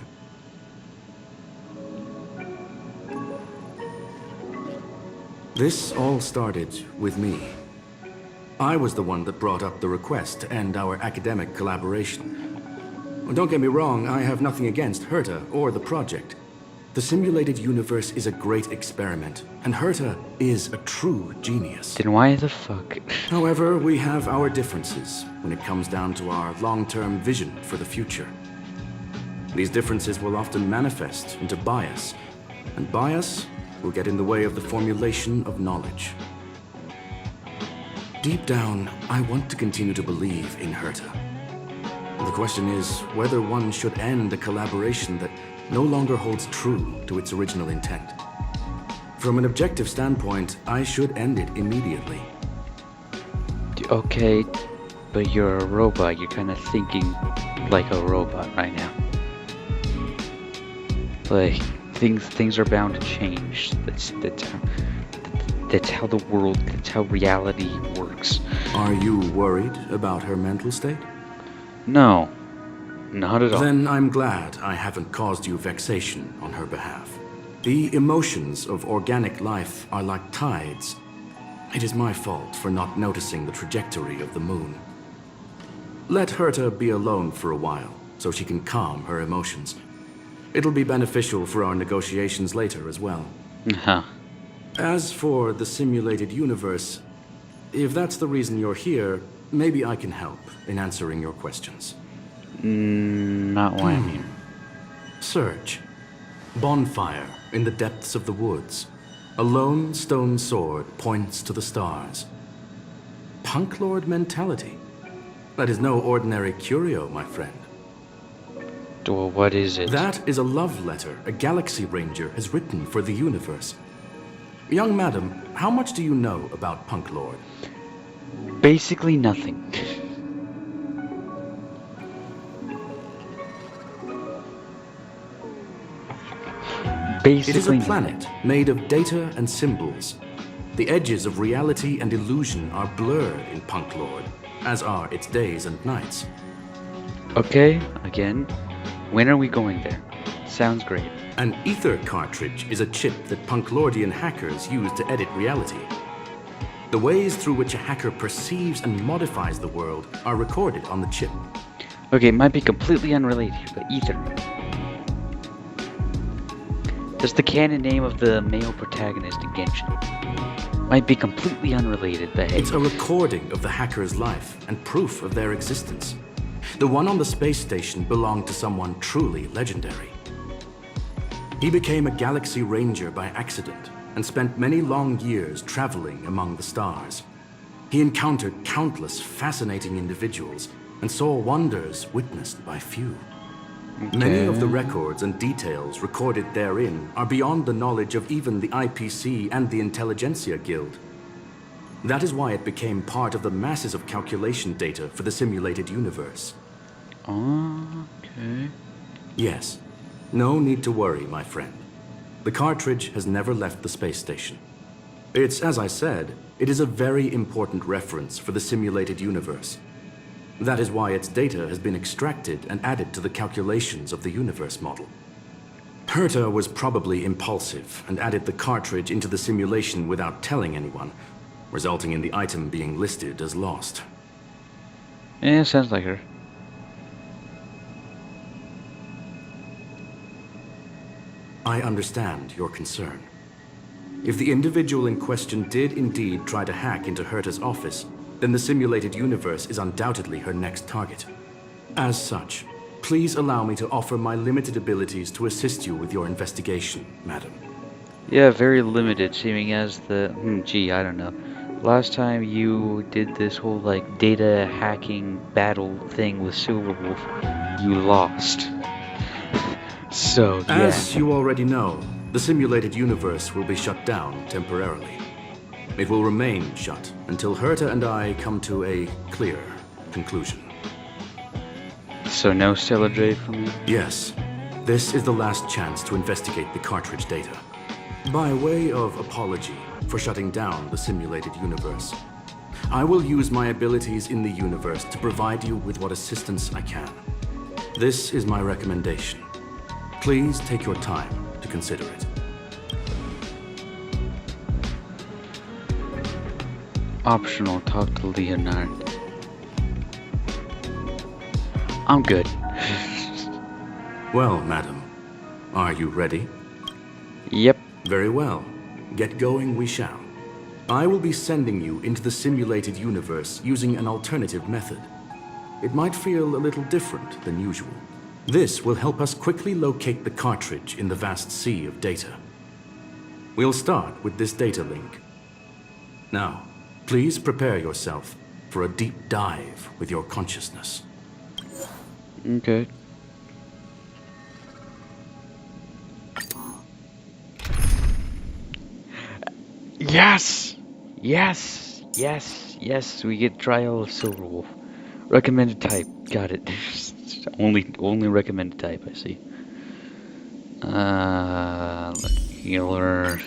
Speaker 4: This all started with me. I was the one that brought up the request to end our academic collaboration. Don't get me wrong, I have nothing against Herta or the project. The simulated universe is a great experiment, and Herta is a true genius.
Speaker 1: Then why the fuck?
Speaker 4: However, we have our differences when it comes down to our long-term vision for the future. These differences will often manifest into bias, and bias will get in the way of the formulation of knowledge. Deep down, I want to continue to believe in Herta. The question is whether one should end a collaboration that no longer holds true to its original intent. From an objective standpoint, I should end it immediately.
Speaker 1: Okay, but you're a robot. You're kind of thinking like a robot right now. Like, things are bound to change. That's how the world, that's how reality works.
Speaker 4: Are you worried about her mental state?
Speaker 1: No, not at all.
Speaker 4: Then I'm glad I haven't caused you vexation on her behalf. The emotions of organic life are like tides. It is my fault for not noticing the trajectory of the moon. Let Herta be alone for a while, so she can calm her emotions. It'll be beneficial for our negotiations later as well.
Speaker 1: Huh.
Speaker 4: As for the simulated universe, if that's the reason you're here, maybe I can help in answering your questions.
Speaker 1: Not why I'm here.
Speaker 4: Search. Bonfire in the depths of the woods. A lone stone sword points to the stars. Punk Lord mentality. That is no ordinary curio, my friend.
Speaker 1: Well, what is it?
Speaker 4: That is a love letter a Galaxy Ranger has written for the universe. Young madam, how much do you know about Punk Lord?
Speaker 1: Basically nothing. Basically,
Speaker 4: It is a planet made of data and symbols. The edges of reality and illusion are blurred in Punk Lord, as are its days and nights.
Speaker 1: Okay, again, when are we going there? Sounds great.
Speaker 4: An ether cartridge is a chip that Punklordian hackers use to edit reality. The ways through which a hacker perceives and modifies the world are recorded on the chip.
Speaker 1: Okay, it might be completely unrelated, but Ether. That's the canon name of the male protagonist in Genshin. Might be completely unrelated, but hey.
Speaker 4: It's a recording of the hacker's life and proof of their existence. The one on the space station belonged to someone truly legendary. He became a galaxy ranger by accident and spent many long years traveling among the stars. He encountered countless fascinating individuals and saw wonders witnessed by few.
Speaker 1: Okay.
Speaker 4: Many of the records and details recorded therein are beyond the knowledge of even the IPC and the Intelligentsia Guild. That is why it became part of the masses of calculation data for the simulated universe.
Speaker 1: Okay.
Speaker 4: Yes. No need to worry, my friend. The cartridge has never left the space station. It's, as I said, it is a very important reference for the simulated universe. That is why its data has been extracted and added to the calculations of the universe model. Herta was probably impulsive and added the cartridge into the simulation without telling anyone, resulting in the item being listed as lost.
Speaker 1: Yeah, sounds like her.
Speaker 4: I understand your concern. If the individual in question did indeed try to hack into Herta's office, then the simulated universe is undoubtedly her next target. As such, please allow me to offer my limited abilities to assist you with your investigation, madam.
Speaker 1: Yeah, very limited, seeming as the... I don't know. Last time you did this whole, like, data hacking battle thing with Silverwolf, you lost. So, yeah.
Speaker 4: As you already know, the simulated universe will be shut down temporarily. It will remain shut until Herta and I come to a clear conclusion.
Speaker 1: So no Stellar Jade for me?
Speaker 4: Yes, this is the last chance to investigate the cartridge data. By way of apology for shutting down the simulated universe, I will use my abilities in the universe to provide you with what assistance I can. This is my recommendation. Please take your time to consider it.
Speaker 1: Optional, talk to Leonard. I'm good.
Speaker 4: Well, madam, are you ready?
Speaker 1: Yep.
Speaker 4: Very well. Get going we shall. I will be sending you into the simulated universe using an alternative method. It might feel a little different than usual. This will help us quickly locate the cartridge in the vast sea of data. We'll start with this data link. Now, please prepare yourself for a deep dive with your consciousness.
Speaker 1: Okay. Yes! Yes! Yes! Yes! We get Trial of Silverwolf. Recommended type. Got it. only recommended type, I see. Healer.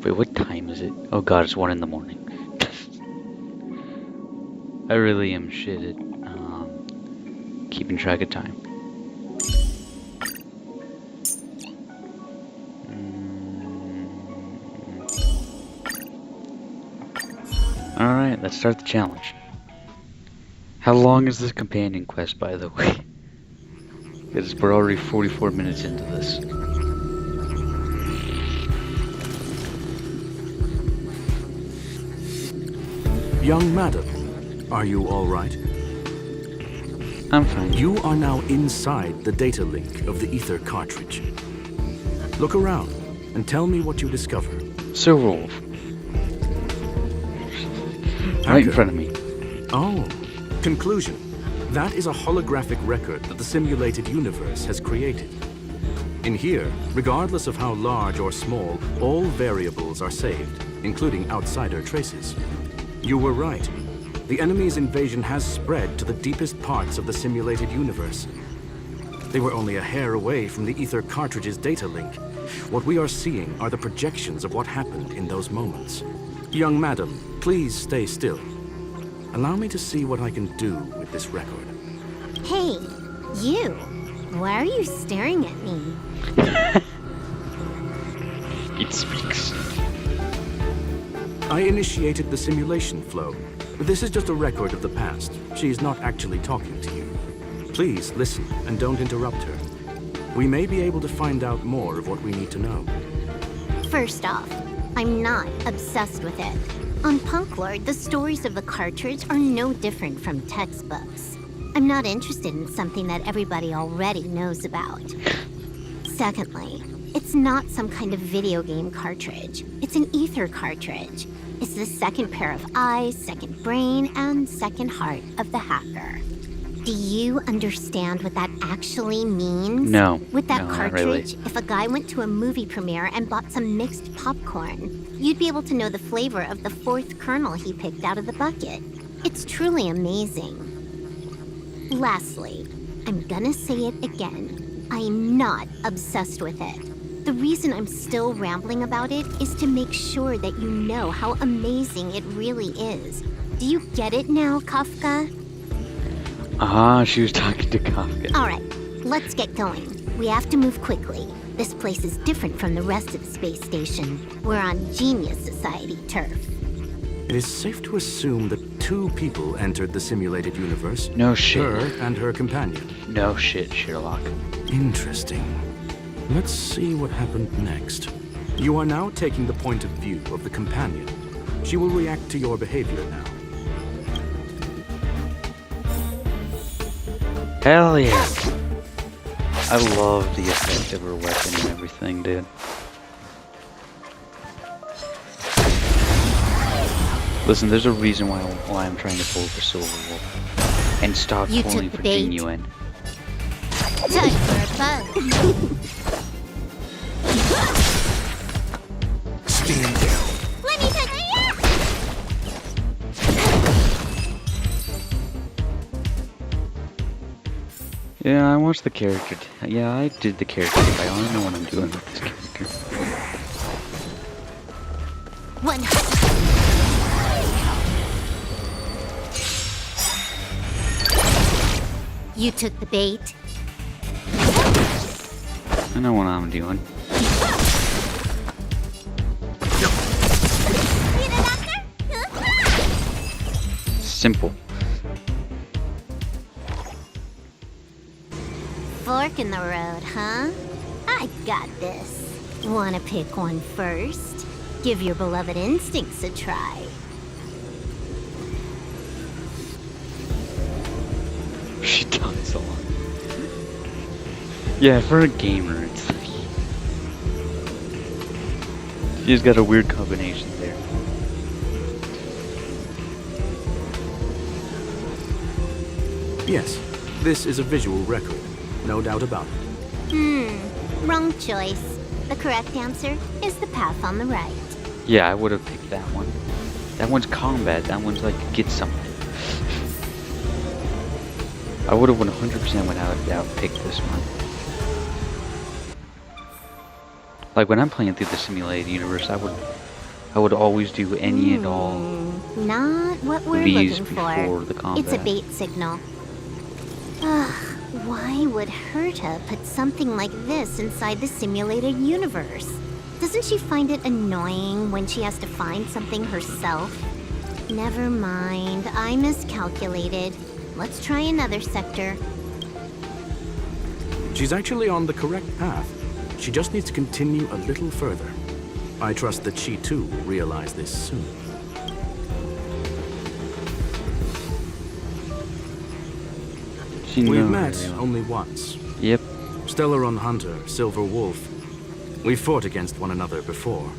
Speaker 1: Wait, what time is it? Oh god, it's 1 in the morning. I really am shit at keeping track of time. Alright, let's start the challenge. How long is this companion quest, by the way? Because we're already 44 minutes into this.
Speaker 4: Young madam, are you all right?
Speaker 1: I'm fine.
Speaker 4: You are now inside the data link of the ether cartridge. Look around and tell me what you discover.
Speaker 1: Silverwolf. Right in front of me.
Speaker 4: Oh, conclusion. That is a holographic record that the simulated universe has created. In here, regardless of how large or small, all variables are saved, including outsider traces. You were right. the enemy's invasion has spread to the deepest parts of the simulated universe. They were only a hair away from the Ether cartridge's data link. What we are seeing are the projections of what happened in those moments. Young madam, please stay still. Allow me to see what I can do with this record.
Speaker 9: Hey, you. Why are you staring at me?
Speaker 1: It speaks.
Speaker 4: I initiated the simulation flow. This is just a record of the past. She's not actually talking to you. Please listen and don't interrupt her. We may be able to find out more of what we need to know.
Speaker 9: First off, I'm not obsessed with it. On Punk Lord, the stories of the cartridge are no different from textbooks. I'm not interested in something that everybody already knows about. Secondly, it's not some kind of video game cartridge. It's an ether cartridge. It's the second pair of eyes, second brain, and second heart of the hacker. Do you understand what that actually means?
Speaker 1: No.
Speaker 9: With that
Speaker 1: No, not
Speaker 9: cartridge,
Speaker 1: really.
Speaker 9: if a guy went to a movie premiere and bought some mixed popcorn, you'd be able to know the flavor of the fourth kernel he picked out of the bucket. It's truly amazing. Lastly, I'm gonna say it again. I'm not obsessed with it. The reason I'm still rambling about it is to make sure that you know how amazing it really is. Do you get it now, Kafka?
Speaker 1: Ah, she was talking to Kafka.
Speaker 9: Alright, let's get going. We have to move quickly. This place is different from the rest of the space station. We're on Genius Society turf.
Speaker 4: It is safe to assume that two people entered the simulated universe.
Speaker 1: No shit.
Speaker 4: Her and her companion.
Speaker 1: No shit, Sherlock.
Speaker 4: Interesting. Let's see what happened next. You are now taking the point of view of the companion. She will react to your behavior now.
Speaker 1: Hell yeah. I love the effect of her weapon and everything, dude. Listen, there's a reason why I'm trying to pull for Silver Wolf. And stop
Speaker 9: You
Speaker 1: pulling
Speaker 9: took the
Speaker 1: for
Speaker 9: bait.
Speaker 1: Genuine.
Speaker 9: Time for a bug.
Speaker 8: Stand down.
Speaker 9: Let me take
Speaker 1: Yeah, I watched the character. Yeah, I did the character. I don't know what I'm doing with this character.
Speaker 9: One. You took the bait.
Speaker 1: I know what I'm doing. Simple.
Speaker 9: Fork in the road, huh? I got this. Wanna pick one first? Give your beloved instincts a try.
Speaker 1: She dies a lot. Yeah, for a gamer, it's like... She's got a weird combination there.
Speaker 4: Yes, this is a visual record. No doubt about it.
Speaker 9: Wrong choice. The correct answer is the path on the right.
Speaker 1: Yeah, I would have picked that one. That one's combat. That one's like get something. I would have 100% without a doubt picked this one. Like when I'm playing through the simulated universe, I would always do any and all
Speaker 9: Not what we're
Speaker 1: these
Speaker 9: looking
Speaker 1: before
Speaker 9: for.
Speaker 1: the combat.
Speaker 9: It's a bait signal. Ugh, why would Herta put something like this inside the simulated universe? Doesn't she find it annoying when she has to find something herself? Never mind, I miscalculated. Let's try another sector.
Speaker 4: She's actually on the correct path. She just needs to continue a little further. I trust that she too will realize this soon.
Speaker 1: She
Speaker 4: We've
Speaker 1: knows
Speaker 4: met
Speaker 1: very well.
Speaker 4: only once.
Speaker 1: Yep.
Speaker 4: Stellaron Hunter, Silver Wolf. We fought against one another before.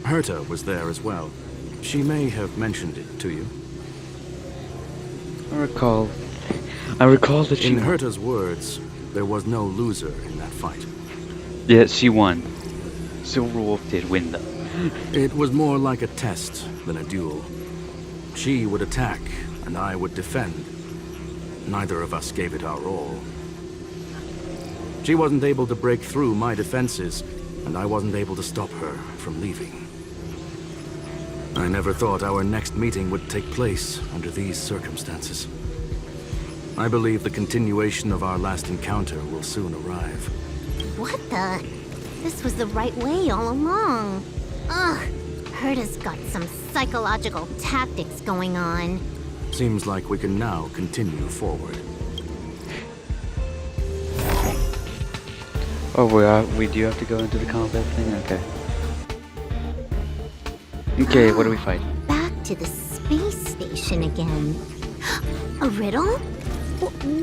Speaker 4: Herta was there as well. She may have mentioned it to you.
Speaker 1: I recall that she
Speaker 4: In
Speaker 1: won.
Speaker 4: Herta's words, there was no loser in that fight.
Speaker 1: Yeah, she won. Silver Wolf did win though.
Speaker 4: It was more like a test than a duel. She would attack, and I would defend. Neither of us gave it our all. She wasn't able to break through my defenses, and I wasn't able to stop her from leaving. I never thought our next meeting would take place under these circumstances. I believe the continuation of our last encounter will soon arrive.
Speaker 9: What the? This was the right way all along. Ugh, Herta's got some psychological tactics going on.
Speaker 4: Seems like we can now continue forward.
Speaker 1: Oh, we do have to go into the combat thing? Okay. Okay, what do we fight?
Speaker 9: Back to the space station again. A riddle?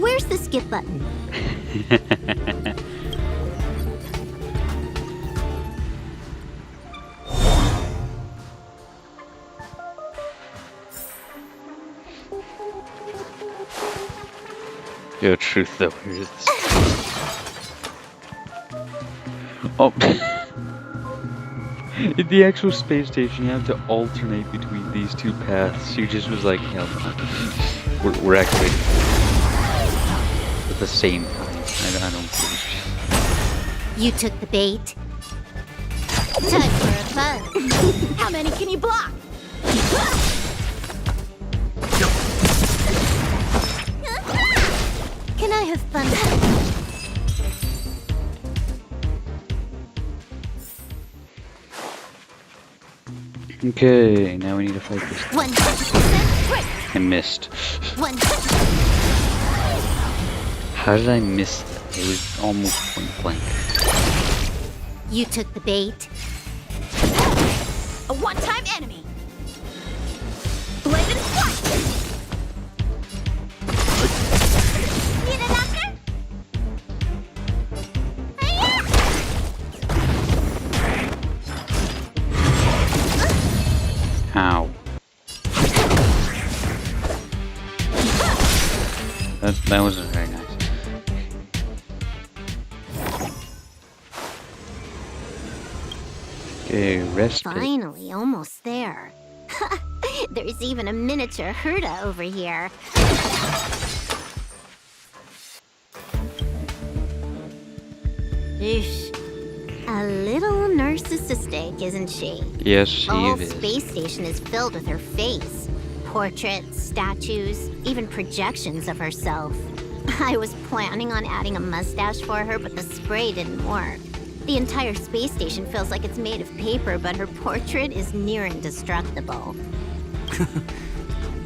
Speaker 9: Where's the skip button?
Speaker 1: Yo, truth though, here's this. Oh. In the actual space station, you have to alternate between these two paths. She just was like, hell no. We're actually at the same time. I don't believe.
Speaker 9: You took the bait. Time for a fun.
Speaker 5: How many can you block?
Speaker 9: Can I have fun?
Speaker 1: Okay, now we need to fight this.
Speaker 9: 100% break.
Speaker 1: I missed.
Speaker 9: 100%.
Speaker 1: How did I miss that? It was almost point blank.
Speaker 9: You took the bait.
Speaker 5: A one-time enemy. Blade and slice.
Speaker 9: Need a doctor?
Speaker 1: Ow. That wasn't very nice. Okay, rest pit.
Speaker 9: Finally, almost there. There's even a miniature Herta over here. Eesh. A little narcissistic, isn't she?
Speaker 1: Yes, she
Speaker 9: The whole
Speaker 1: is.
Speaker 9: space station is filled with her face. Portraits, statues, even projections of herself. I was planning on adding a mustache for her, but the spray didn't work. The entire space station feels like it's made of paper, but her portrait is near indestructible.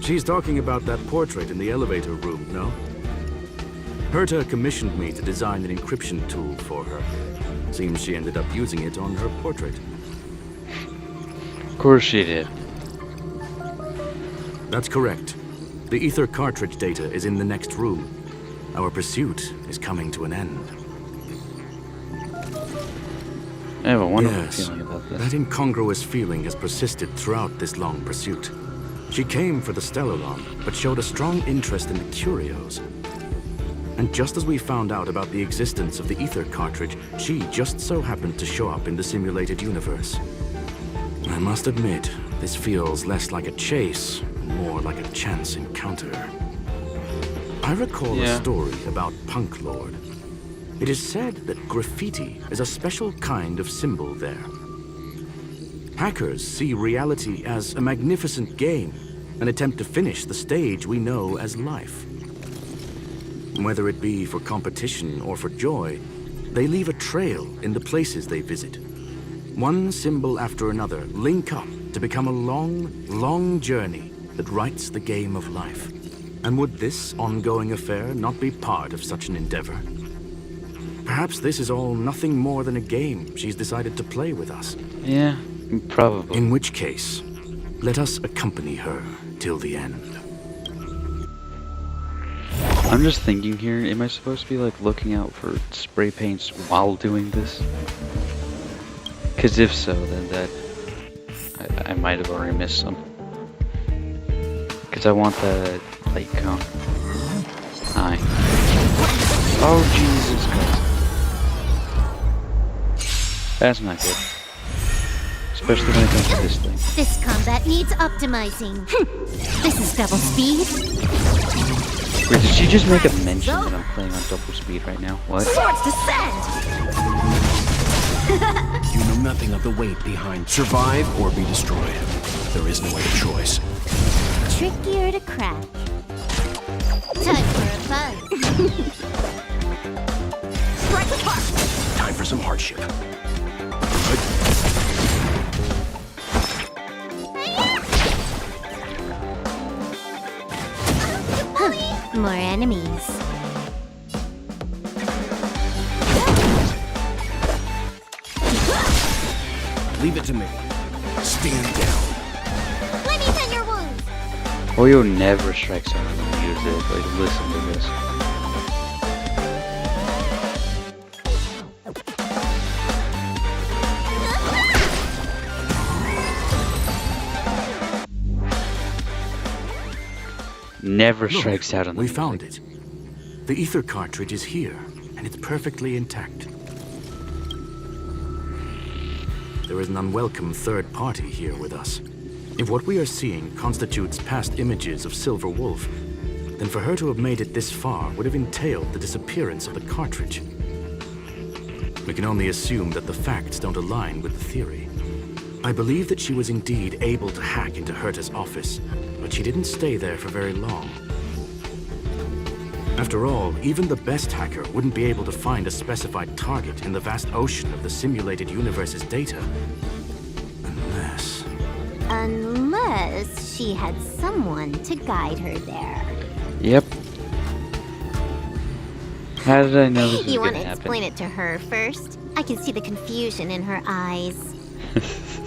Speaker 4: She's talking about that portrait in the elevator room, no? Herta commissioned me to design an encryption tool for her. Seems she ended up using it on her portrait.
Speaker 1: Of course she did.
Speaker 4: That's correct. The ether cartridge data is in the next room. Our pursuit is coming to an end.
Speaker 1: I have a wonderful
Speaker 4: Yes,
Speaker 1: feeling about this.
Speaker 4: that incongruous feeling has persisted throughout this long pursuit. She came for the Stellaron, but showed a strong interest in the curios. And just as we found out about the existence of the ether cartridge, she just so happened to show up in the simulated universe. I must admit, this feels less like a chase, and more like a chance encounter. I recall a story about Punk Lord. It is said that graffiti is a special kind of symbol there. Hackers see reality as a magnificent game, an attempt to finish the stage we know as life. Whether it be for competition or for joy, they leave a trail in the places they visit. One symbol after another link up to become a long, long journey that writes the game of life. And would this ongoing affair not be part of such an endeavor? Perhaps this is all nothing more than a game she's decided to play with us.
Speaker 1: Yeah, probably.
Speaker 4: In which case, let us accompany her till the end.
Speaker 1: I'm just thinking here, am I supposed to be like looking out for spray paints while doing this? Because if so, then that I might have already missed some. Because I want that light cone. Hi. Oh Jesus Christ. That's not good. especially when it comes to this thing.
Speaker 9: This combat needs optimizing. This is double speed.
Speaker 1: Wait, did she just make a mention that I'm playing on double speed right now? What?
Speaker 3: Swords descend!
Speaker 8: You know nothing of the weight behind survive or be destroyed. There is no other choice.
Speaker 9: Trickier to crack. Time for a buzz.
Speaker 3: Strike apart!
Speaker 8: Time for some hardship.
Speaker 9: More enemies.
Speaker 8: Leave it to me. Stand down.
Speaker 9: Let me tend your wounds.
Speaker 1: Oyo never strikes out when you use it. Like, listen to this. Never
Speaker 4: Look,
Speaker 1: strikes out on the
Speaker 4: we
Speaker 1: music.
Speaker 4: found it. The ether cartridge is here, and it's perfectly intact. There is an unwelcome third party here with us. If what we are seeing constitutes past images of Silver Wolf, then for her to have made it this far would have entailed the disappearance of the cartridge. We can only assume that the facts don't align with the theory. I believe that she was indeed able to hack into Herta's office, but she didn't stay there for very long. After all, even the best hacker wouldn't be able to find a specified target in the vast ocean of the simulated universe's data.
Speaker 9: Unless she had someone to guide her there.
Speaker 1: Yep. How did I know this was
Speaker 9: You want
Speaker 1: gonna
Speaker 9: to
Speaker 1: happen?
Speaker 9: explain it to her first? I can see the confusion in her eyes.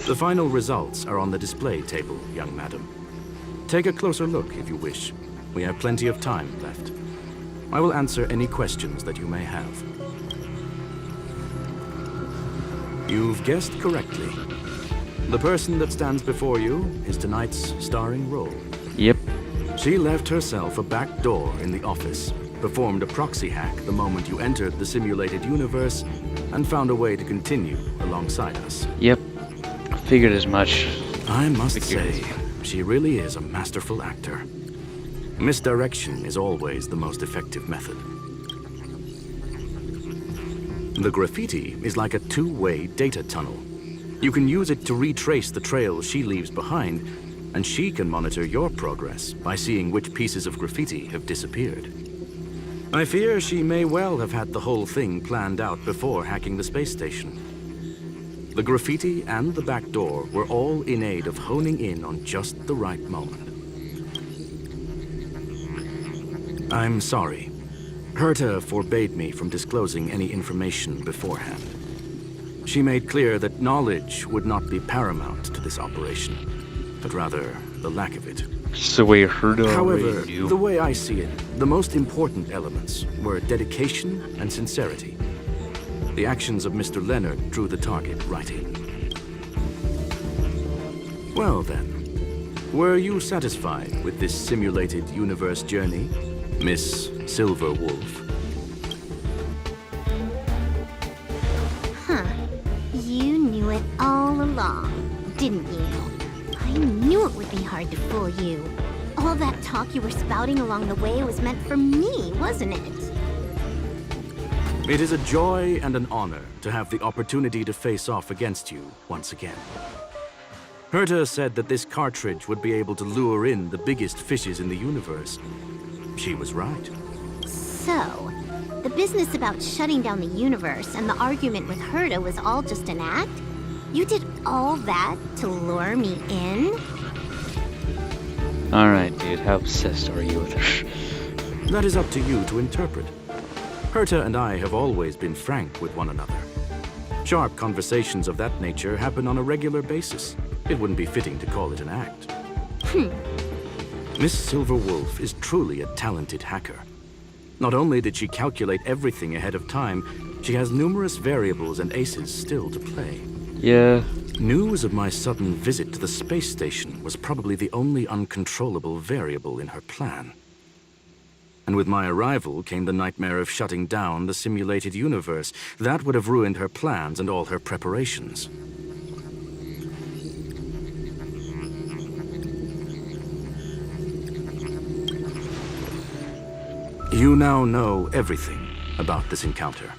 Speaker 4: The final results are on the display table, young madam. Take a closer look if you wish. We have plenty of time left. I will answer any questions that you may have. You've guessed correctly. The person that stands before you is tonight's starring role.
Speaker 1: Yep.
Speaker 4: She left herself a back door in the office, performed a proxy hack the moment you entered the simulated universe, and found a way to continue alongside us.
Speaker 1: Yep. Figured as much.
Speaker 4: I must say, she really is a masterful actor. Misdirection is always the most effective method. The graffiti is like a two-way data tunnel. You can use it to retrace the trail she leaves behind, and she can monitor your progress by seeing which pieces of graffiti have disappeared. I fear she may well have had the whole thing planned out before hacking the space station. The graffiti and the back door were all in aid of honing in on just the right moment. I'm sorry. Herta forbade me from disclosing any information beforehand. She made clear that knowledge would not be paramount to this operation, but rather the lack of it.
Speaker 1: So we heard already.
Speaker 4: However,
Speaker 1: knew.
Speaker 4: the way I see it, the most important elements were dedication and sincerity. The actions of Mr. Leonard drew the target right in. Well then, were you satisfied with this simulated universe journey, Miss Silver Wolf?
Speaker 9: Huh. You knew it all along, didn't you? I knew it would be hard to fool you. All that talk you were spouting along the way was meant for me, wasn't it?
Speaker 4: It is a joy and an honor to have the opportunity to face off against you once again. Herta said that this cartridge would be able to lure in the biggest fishes in the universe. She was right.
Speaker 9: So, the business about shutting down the universe and the argument with Herta was all just an act? You did all that to lure me in?
Speaker 1: Alright, dude, how obsessed are you with her?
Speaker 4: That is up to you to interpret. Herta and I have always been frank with one another. Sharp conversations of that nature happen on a regular basis. It wouldn't be fitting to call it an act. Miss Silver Wolf is truly a talented hacker. Not only did she calculate everything ahead of time, she has numerous variables and aces still to play.
Speaker 1: Yeah.
Speaker 4: News of my sudden visit to the space station was probably the only uncontrollable variable in her plan. And with my arrival came the nightmare of shutting down the simulated universe. That would have ruined her plans and all her preparations. You now know everything about this encounter.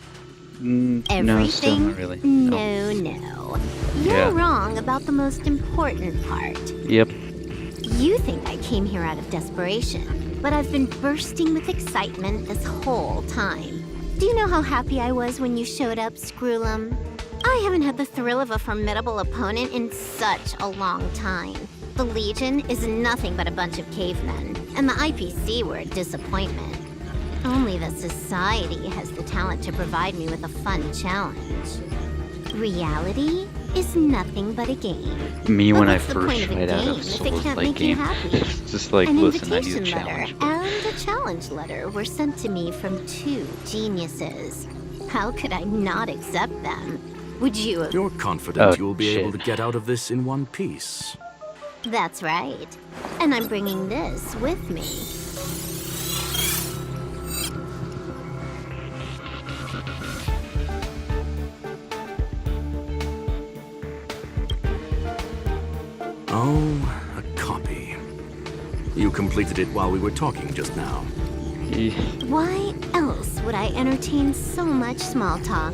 Speaker 1: No, still
Speaker 9: Everything?
Speaker 1: not really.
Speaker 9: No. You're
Speaker 1: Yeah.
Speaker 9: wrong about the most important part.
Speaker 1: Yep.
Speaker 9: You think I came here out of desperation, but I've been bursting with excitement this whole time. Do you know how happy I was when you showed up, Screwlum? I haven't had the thrill of a formidable opponent in such a long time. The Legion is nothing but a bunch of cavemen, and the IPC were a disappointment. Only the Society has the talent to provide me with a fun challenge. Reality is nothing but a game.
Speaker 1: Me
Speaker 9: But
Speaker 1: when I
Speaker 9: what's the
Speaker 1: first
Speaker 9: point of a
Speaker 1: tried out
Speaker 9: game
Speaker 1: of
Speaker 9: if it
Speaker 1: Souls
Speaker 9: can't
Speaker 1: like
Speaker 9: make you
Speaker 1: game.
Speaker 9: happy?
Speaker 1: It's just like,
Speaker 9: An
Speaker 1: listen, I need a
Speaker 9: invitation
Speaker 1: challenge.
Speaker 9: letter and a challenge letter were sent to me from two geniuses. How could I not accept them? Would you have?
Speaker 4: You're confident
Speaker 1: Oh,
Speaker 4: you'll be able to
Speaker 1: shit.
Speaker 4: get out of this in one piece.
Speaker 9: That's right. And I'm bringing this with me.
Speaker 4: Oh, a copy. You completed it while we were talking just now.
Speaker 9: Why else would I entertain so much small talk?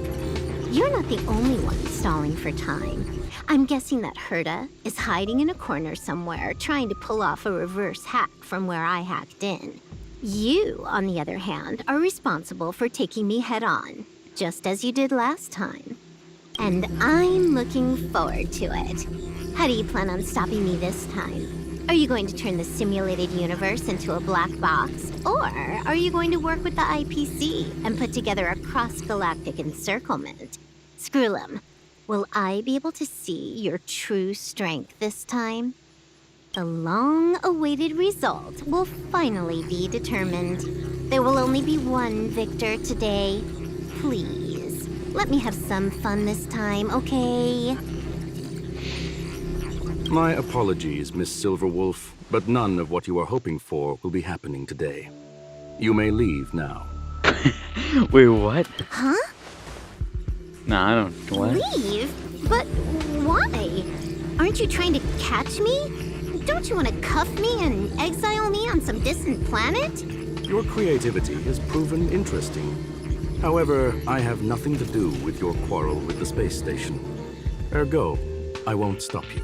Speaker 9: You're not the only one stalling for time. I'm guessing that Herta is hiding in a corner somewhere, trying to pull off a reverse hack from where I hacked in. You, on the other hand, are responsible for taking me head on, just as you did last time. And I'm looking forward to it. How do you plan on stopping me this time? Are you going to turn the simulated universe into a black box? Or are you going to work with the IPC and put together a cross-galactic encirclement? Screwlum, will I be able to see your true strength this time? The long-awaited result will finally be determined. There will only be one victor today. Please, let me have some fun this time, okay?
Speaker 4: My apologies, Miss Silverwolf, but none of what you are hoping for will be happening today. You may leave now.
Speaker 1: Wait, what?
Speaker 9: Huh?
Speaker 1: Nah, I don't. What?
Speaker 9: Leave? But why? Aren't you trying to catch me? Don't you want to cuff me and exile me on some distant planet?
Speaker 4: Your creativity has proven interesting. However, I have nothing to do with your quarrel with the space station. Ergo, I won't stop you.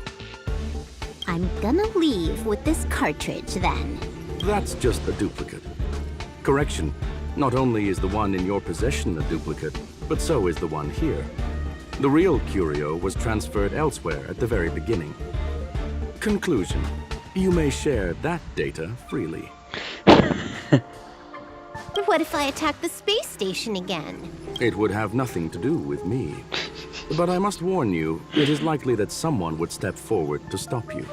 Speaker 9: I'm gonna leave with this cartridge then.
Speaker 4: That's just a duplicate. Correction, not only is the one in your possession a duplicate, but so is the one here. The real curio was transferred elsewhere at the very beginning. Conclusion, you may share that data freely.
Speaker 9: What if I attack the space station again?
Speaker 4: It would have nothing to do with me. But I must warn you, it is likely that someone would step forward to stop you.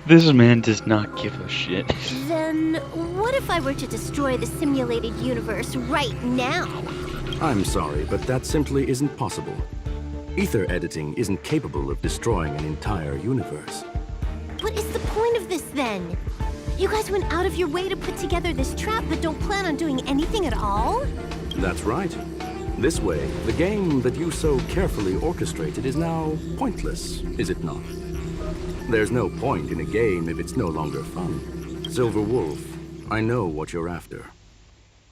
Speaker 1: This man does not give a shit.
Speaker 9: Then what if I were to destroy the simulated universe right now?
Speaker 4: I'm sorry, but that simply isn't possible. Ether editing isn't capable of destroying an entire universe.
Speaker 9: What is the point of this then? You guys went out of your way to put together this trap but don't plan on doing anything at all?
Speaker 4: That's right. This way, the game that you so carefully orchestrated is now pointless, is it not? There's no point in a game if it's no longer fun. Silver Wolf, I know what you're after.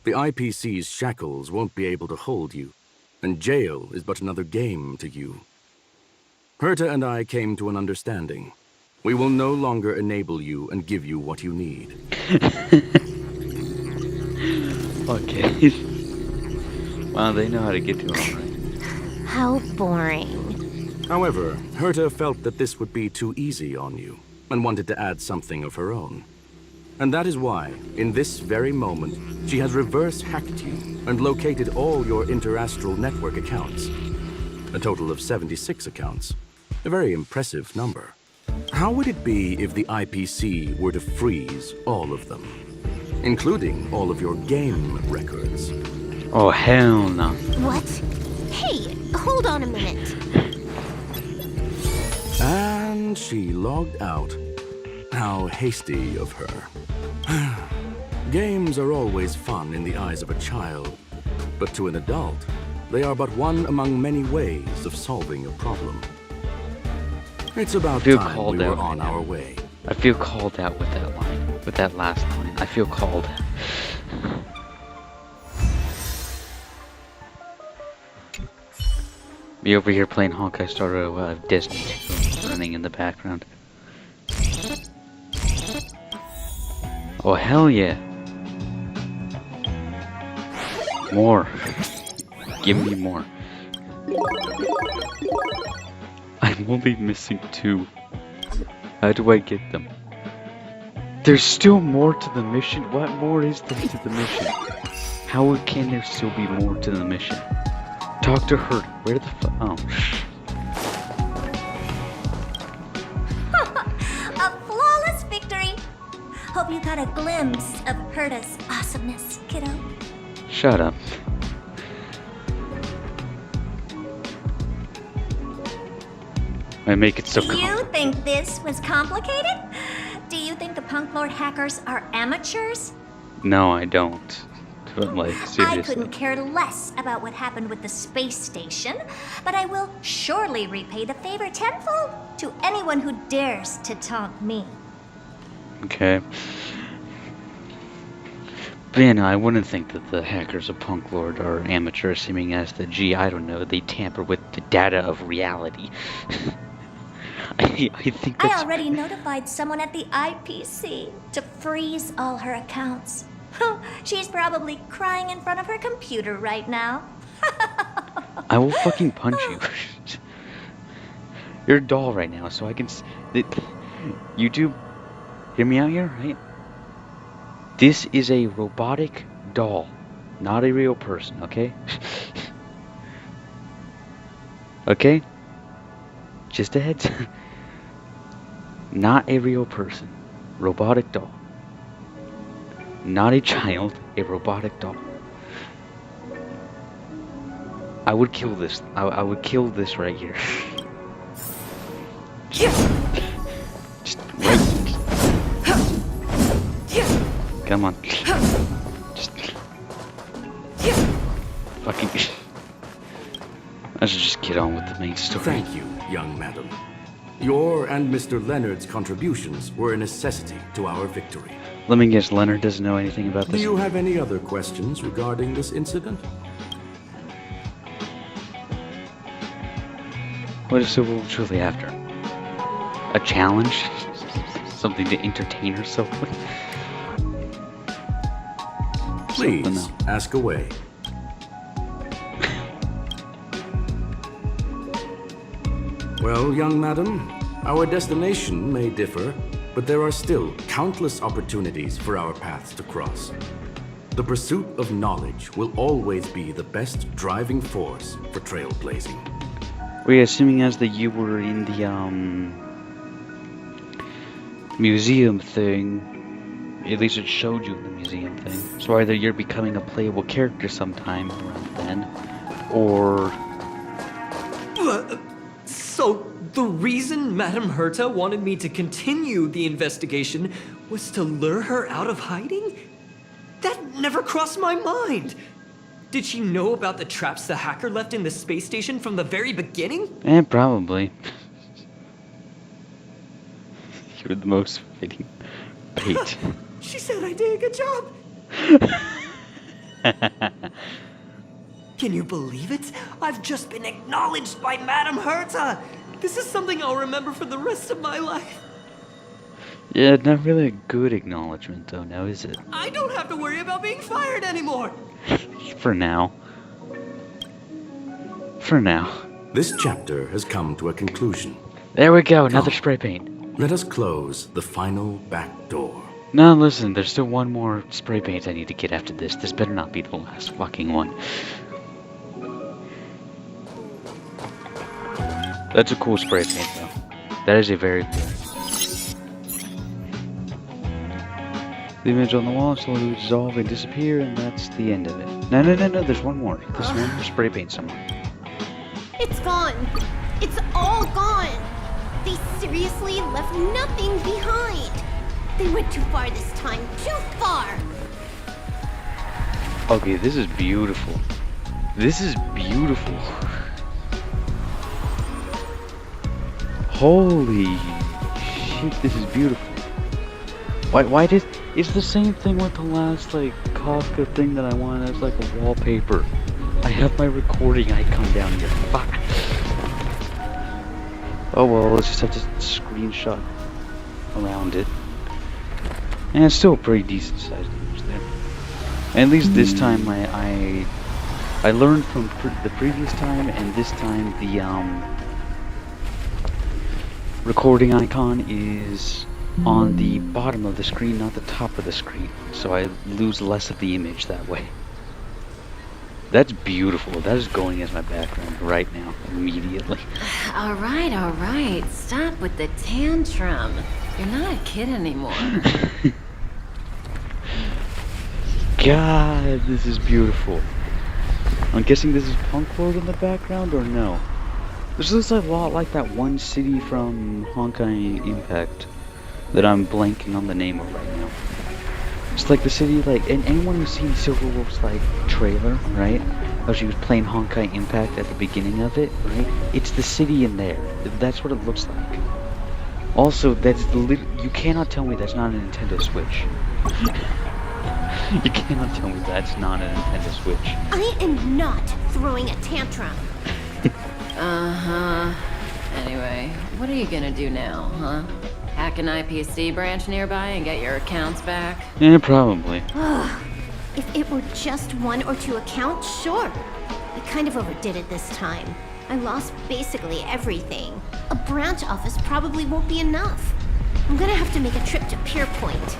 Speaker 4: The IPC's shackles won't be able to hold you, and jail is but another game to you. Herta and I came to an understanding. We will no longer enable you and give you what you need.
Speaker 1: Okay. Wow, they know how to get to him, right?
Speaker 9: How boring.
Speaker 4: However, Herta felt that this would be too easy on you, and wanted to add something of her own. And that is why, in this very moment, she has reverse-hacked you and located all your interastral network accounts. A total of 76 accounts. A very impressive number. How would it be if the IPC were to freeze all of them? Including all of your game records.
Speaker 1: Oh, hell no.
Speaker 9: What? Hey, hold on a minute.
Speaker 4: And she logged out. How hasty of her. Games are always fun in the eyes of a child, but to an adult, they are but one among many ways of solving a problem. It's about
Speaker 1: Feel
Speaker 4: time
Speaker 1: called
Speaker 4: we were
Speaker 1: out
Speaker 4: on
Speaker 1: right now.
Speaker 4: our way.
Speaker 1: I feel called out with that line. With that last line. I feel called. Be over here playing Honkai Star Rail while I have Destiny 2 running in the background. Oh hell yeah! More. Give me more. I'm only missing 2. How do I get them? There's still more to the mission? What more is there to the mission? How can there still be more to the mission? Talk to her. Where the fuck? Oh.
Speaker 3: A flawless victory! Hope you got a glimpse of Herta's awesomeness, kiddo.
Speaker 1: Shut up. I make it so
Speaker 3: Do you think this was complicated? Do you think the Punk Lord hackers are amateurs?
Speaker 1: No, I don't. But like, seriously.
Speaker 3: I couldn't care less about what happened with the space station, but I will surely repay the favor tenfold to anyone who dares to taunt me.
Speaker 1: Okay. But yeah, no, I wouldn't think that the hackers of Punk Lord are amateurs, seeming as the I don't know, they tamper with the data of reality. I think that's...
Speaker 3: I already notified someone at the IPC to freeze all her accounts. She's probably crying in front of her computer right now.
Speaker 1: I will fucking punch you. You're a doll right now, so I can... YouTube, hear me out here, right? This is a robotic doll, not a real person, okay? Okay? Just a heads. Not a real person. Robotic doll. Not a child, a robotic doll. I would kill this. I would kill this right here. Just right. Come on. Just fucking. I should just get on with the main story.
Speaker 4: Thank you, young madam. Your and Mr. Leonard's contributions were a necessity to our victory.
Speaker 1: Let me guess, Leonard doesn't know anything about this.
Speaker 4: Do you have any other questions regarding this incident?
Speaker 1: What is Silver truly after? A challenge? Something to entertain herself with?
Speaker 4: Please, ask away. Well, young madam, our destination may differ, but there are still countless opportunities for our paths to cross. The pursuit of knowledge will always be the best driving force for trailblazing.
Speaker 1: We're assuming as that you were in the museum thing, at least it showed you in the museum thing. So either you're becoming a playable character sometime around then, or...
Speaker 6: So, the reason Madame Herta wanted me to continue the investigation was to lure her out of hiding? That never crossed my mind! Did she know about the traps the hacker left in the space station from the very beginning?
Speaker 1: Probably. You're the most fitting bait.
Speaker 6: She said I did a good job! Can you believe it? I've just been acknowledged by Madame Herta! This is something I'll remember for the rest of my life.
Speaker 1: Yeah, not really a good acknowledgement though, now is it?
Speaker 6: I don't have to worry about being fired anymore!
Speaker 1: For now. For now.
Speaker 4: This chapter has come to a conclusion.
Speaker 1: There we go, another spray paint.
Speaker 4: Let us close the final back door.
Speaker 1: No, listen, there's still one more spray paint I need to get after this. This better not be the last fucking one. That's a cool spray paint, though. That is a very cool. The image on the wall slowly dissolve and disappear, and that's the end of it. No, there's one more. There's one more spray paint somewhere.
Speaker 9: It's gone. It's all gone. They seriously left nothing behind. They went too far this time. Too far.
Speaker 1: Okay, this is beautiful. This is beautiful. Holy shit, this is beautiful. Why did... It's the same thing with the last, like, Kafka thing that I wanted as, like, a wallpaper. I have my recording icon down here. Fuck. Oh well, let's just have to screenshot around it. And it's still a pretty decent sized image there. And at least this time I learned from the previous time, and this time the recording icon is on the bottom of the screen, not the top of the screen. So I lose less of the image that way. That's beautiful. That is going as my background right now, immediately.
Speaker 7: All right. Stop with the tantrum. You're not a kid anymore.
Speaker 1: God, this is beautiful. I'm guessing this is Punk Lord in the background, or no? This looks a lot like that one city from Honkai Impact that I'm blanking on the name of right now. It's like the city, like, and anyone who's seen Silverwolf's, like, trailer, right? How she was playing Honkai Impact at the beginning of it, right? It's the city in there. That's what it looks like. Also, that's you cannot tell me that's not a Nintendo Switch. You cannot tell me that's not a Nintendo Switch.
Speaker 9: I am not throwing a tantrum.
Speaker 7: Uh-huh. Anyway, what are you gonna do now, huh? Hack an IPC branch nearby and get your accounts back?
Speaker 1: Yeah, probably.
Speaker 9: If it were just 1 or 2 accounts, sure. I kind of overdid it this time. I lost basically everything. A branch office probably won't be enough. I'm gonna have to make a trip to Pierpoint.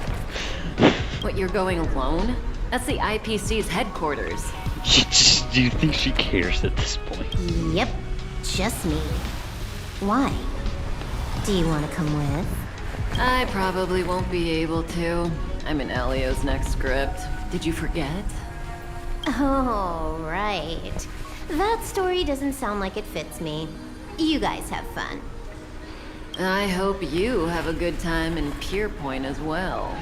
Speaker 7: What, you're going alone? That's the IPC's headquarters.
Speaker 1: Do you think she cares at this point?
Speaker 9: Yep, just me. Why? Do you want to come with?
Speaker 7: I probably won't be able to. I'm in Elio's next script. Did you forget?
Speaker 9: Oh, right. That story doesn't sound like it fits me. You guys have fun.
Speaker 7: I hope you have a good time in Pierpoint as well.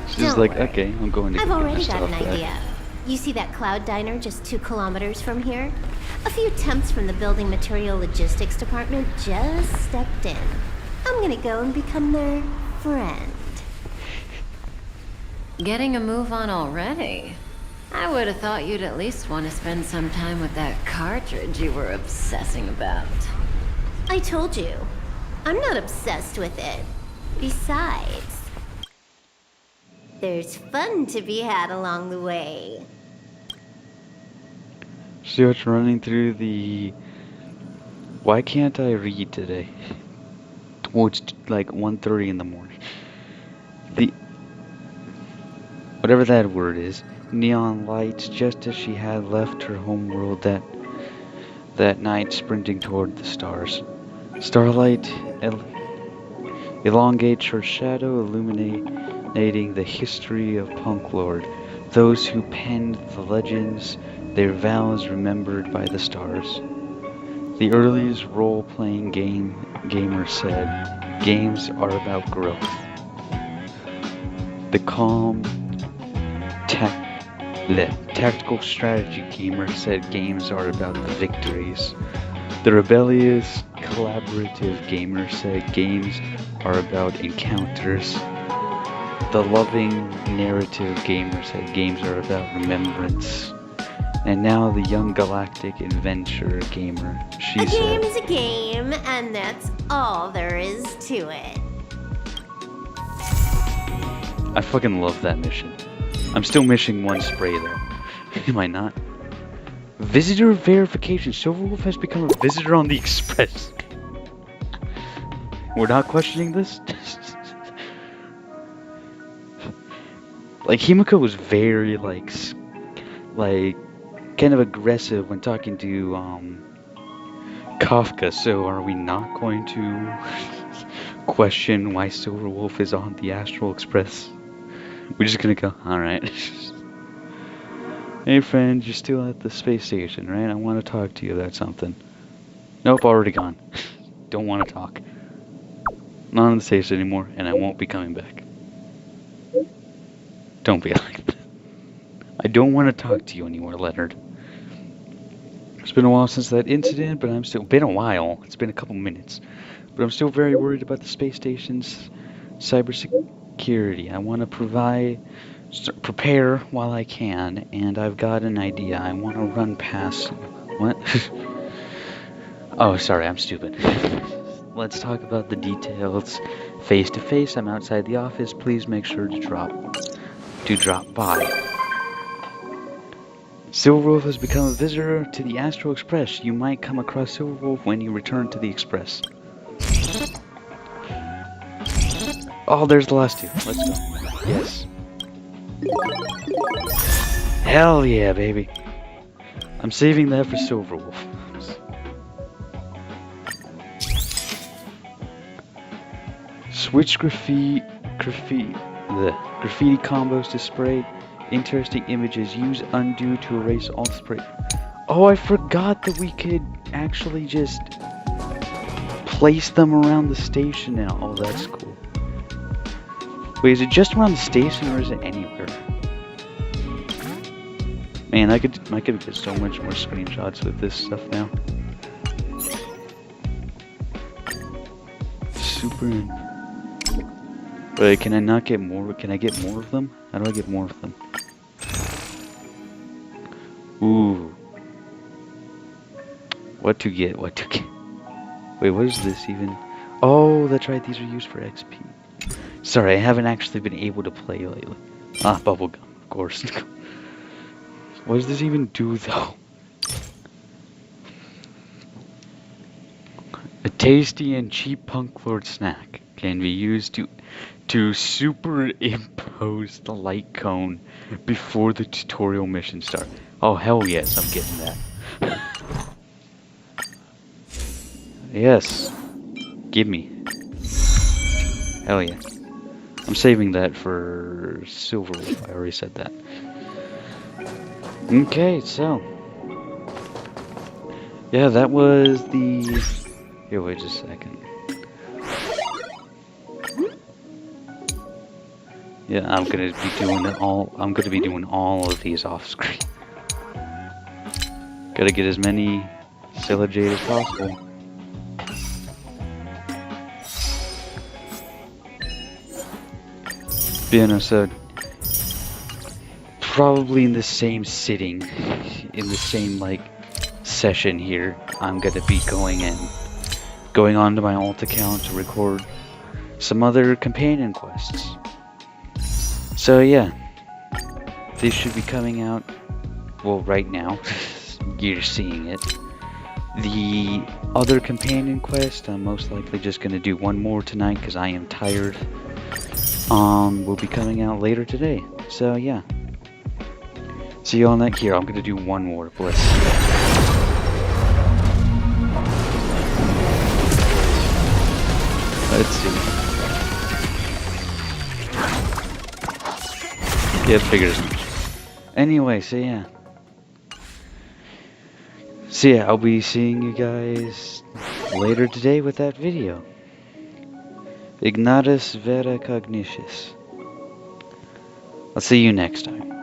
Speaker 1: She's
Speaker 9: Don't
Speaker 1: like,
Speaker 9: worry.
Speaker 1: okay, I'm going to
Speaker 9: I've
Speaker 1: go get my
Speaker 9: already got
Speaker 1: stuff
Speaker 9: an
Speaker 1: back.
Speaker 9: idea. You see that Cloud Diner just 2 kilometers from here? A few temps from the building material logistics department just stepped in. I'm gonna go and become their friend.
Speaker 7: Getting a move on already? I would have thought you'd at least want to spend some time with that cartridge you were obsessing about.
Speaker 9: I told you, I'm not obsessed with it. Besides, there's fun to be had along the way.
Speaker 1: See what's running through the... Why can't I read today? Well, it's like 1:30 in the morning. The... Whatever that word is. Neon lights, just as she had left her homeworld that night, sprinting toward the stars. Starlight elongates her shadow, illuminating the history of Punk Lord. Those who penned the legends, their vows remembered by the stars. The earliest role-playing gamer said, games are about growth. The calm, tactical strategy gamer said games are about the victories. The rebellious, collaborative gamer said games are about encounters. The loving, narrative gamer said games are about remembrance. And now the young galactic adventure gamer, she
Speaker 9: A
Speaker 1: said...
Speaker 9: game is a game, and that's all there is to it.
Speaker 1: I fucking love that mission. I'm still missing one spray though. Am I not? Visitor verification. Silverwolf has become a visitor on the Express. We're not questioning this? Like, Himiko was very, like, kind of aggressive when talking to, Kafka, so are we not going to question why Silverwolf is on the Astral Express? We're just gonna go, alright. Hey friend, you're still at the space station, right? I want to talk to you about something. Nope, already gone. Don't want to talk. Not on the station anymore, and I won't be coming back. Don't be like that. I don't want to talk to you anymore, Leonard. It's been a while since that incident, but I'm still... Been a while. It's been a couple minutes. But I'm still very worried about the space station's cybersecurity. I want to prepare while I can, and I've got an idea. I want to run past... What? Oh, sorry, I'm stupid. Let's talk about the details. Face to face, I'm outside the office. Please make sure to drop by. Silverwolf has become a visitor to the Astro Express. You might come across Silverwolf when you return to the Express. Oh, there's the last two. Let's go. Yes. Hell yeah, baby. I'm saving that for Silverwolf. Switch graffiti combos to spray interesting images. Use undo to erase all spray. Oh, I forgot that we could actually just place them around the station now. Oh, that's cool. Wait, is it just around the station or is it anywhere? Man, I could get so much more screenshots with this stuff now. Super. Wait, can I not get more? Can I get more of them? How do I get more of them? Ooh. What to get? What to get? Wait, what is this even? Oh, that's right. These are used for XP. Sorry, I haven't actually been able to play lately. Ah, bubblegum, of course. What does this even do, though? A tasty and cheap Punk Lord snack can be used to superimpose the light cone before the tutorial mission starts. Oh, hell yes, I'm getting that. Yes. Give me. Hell yeah. I'm saving that for Silverwolf. I already said that. Okay, so. Yeah, that was the... Here, wait just a second. Yeah, I'm gonna be doing all of these off screen. Gotta get as many Sillajade as possible. Yeah, no, so probably in the same sitting, in the same like session here, I'm gonna be going onto my alt account to record some other companion quests. So yeah, this should be coming out, well, right now. You're seeing it. The other companion quest, I'm most likely just gonna do one more tonight because I am tired. Will be coming out later today. So yeah. See you on that here. I'm gonna do one more. Let's see. Yeah, figures. Anyway, so yeah. So yeah, I'll be seeing you guys later today with that video. Ignatus vera cognitus. I'll see you next time.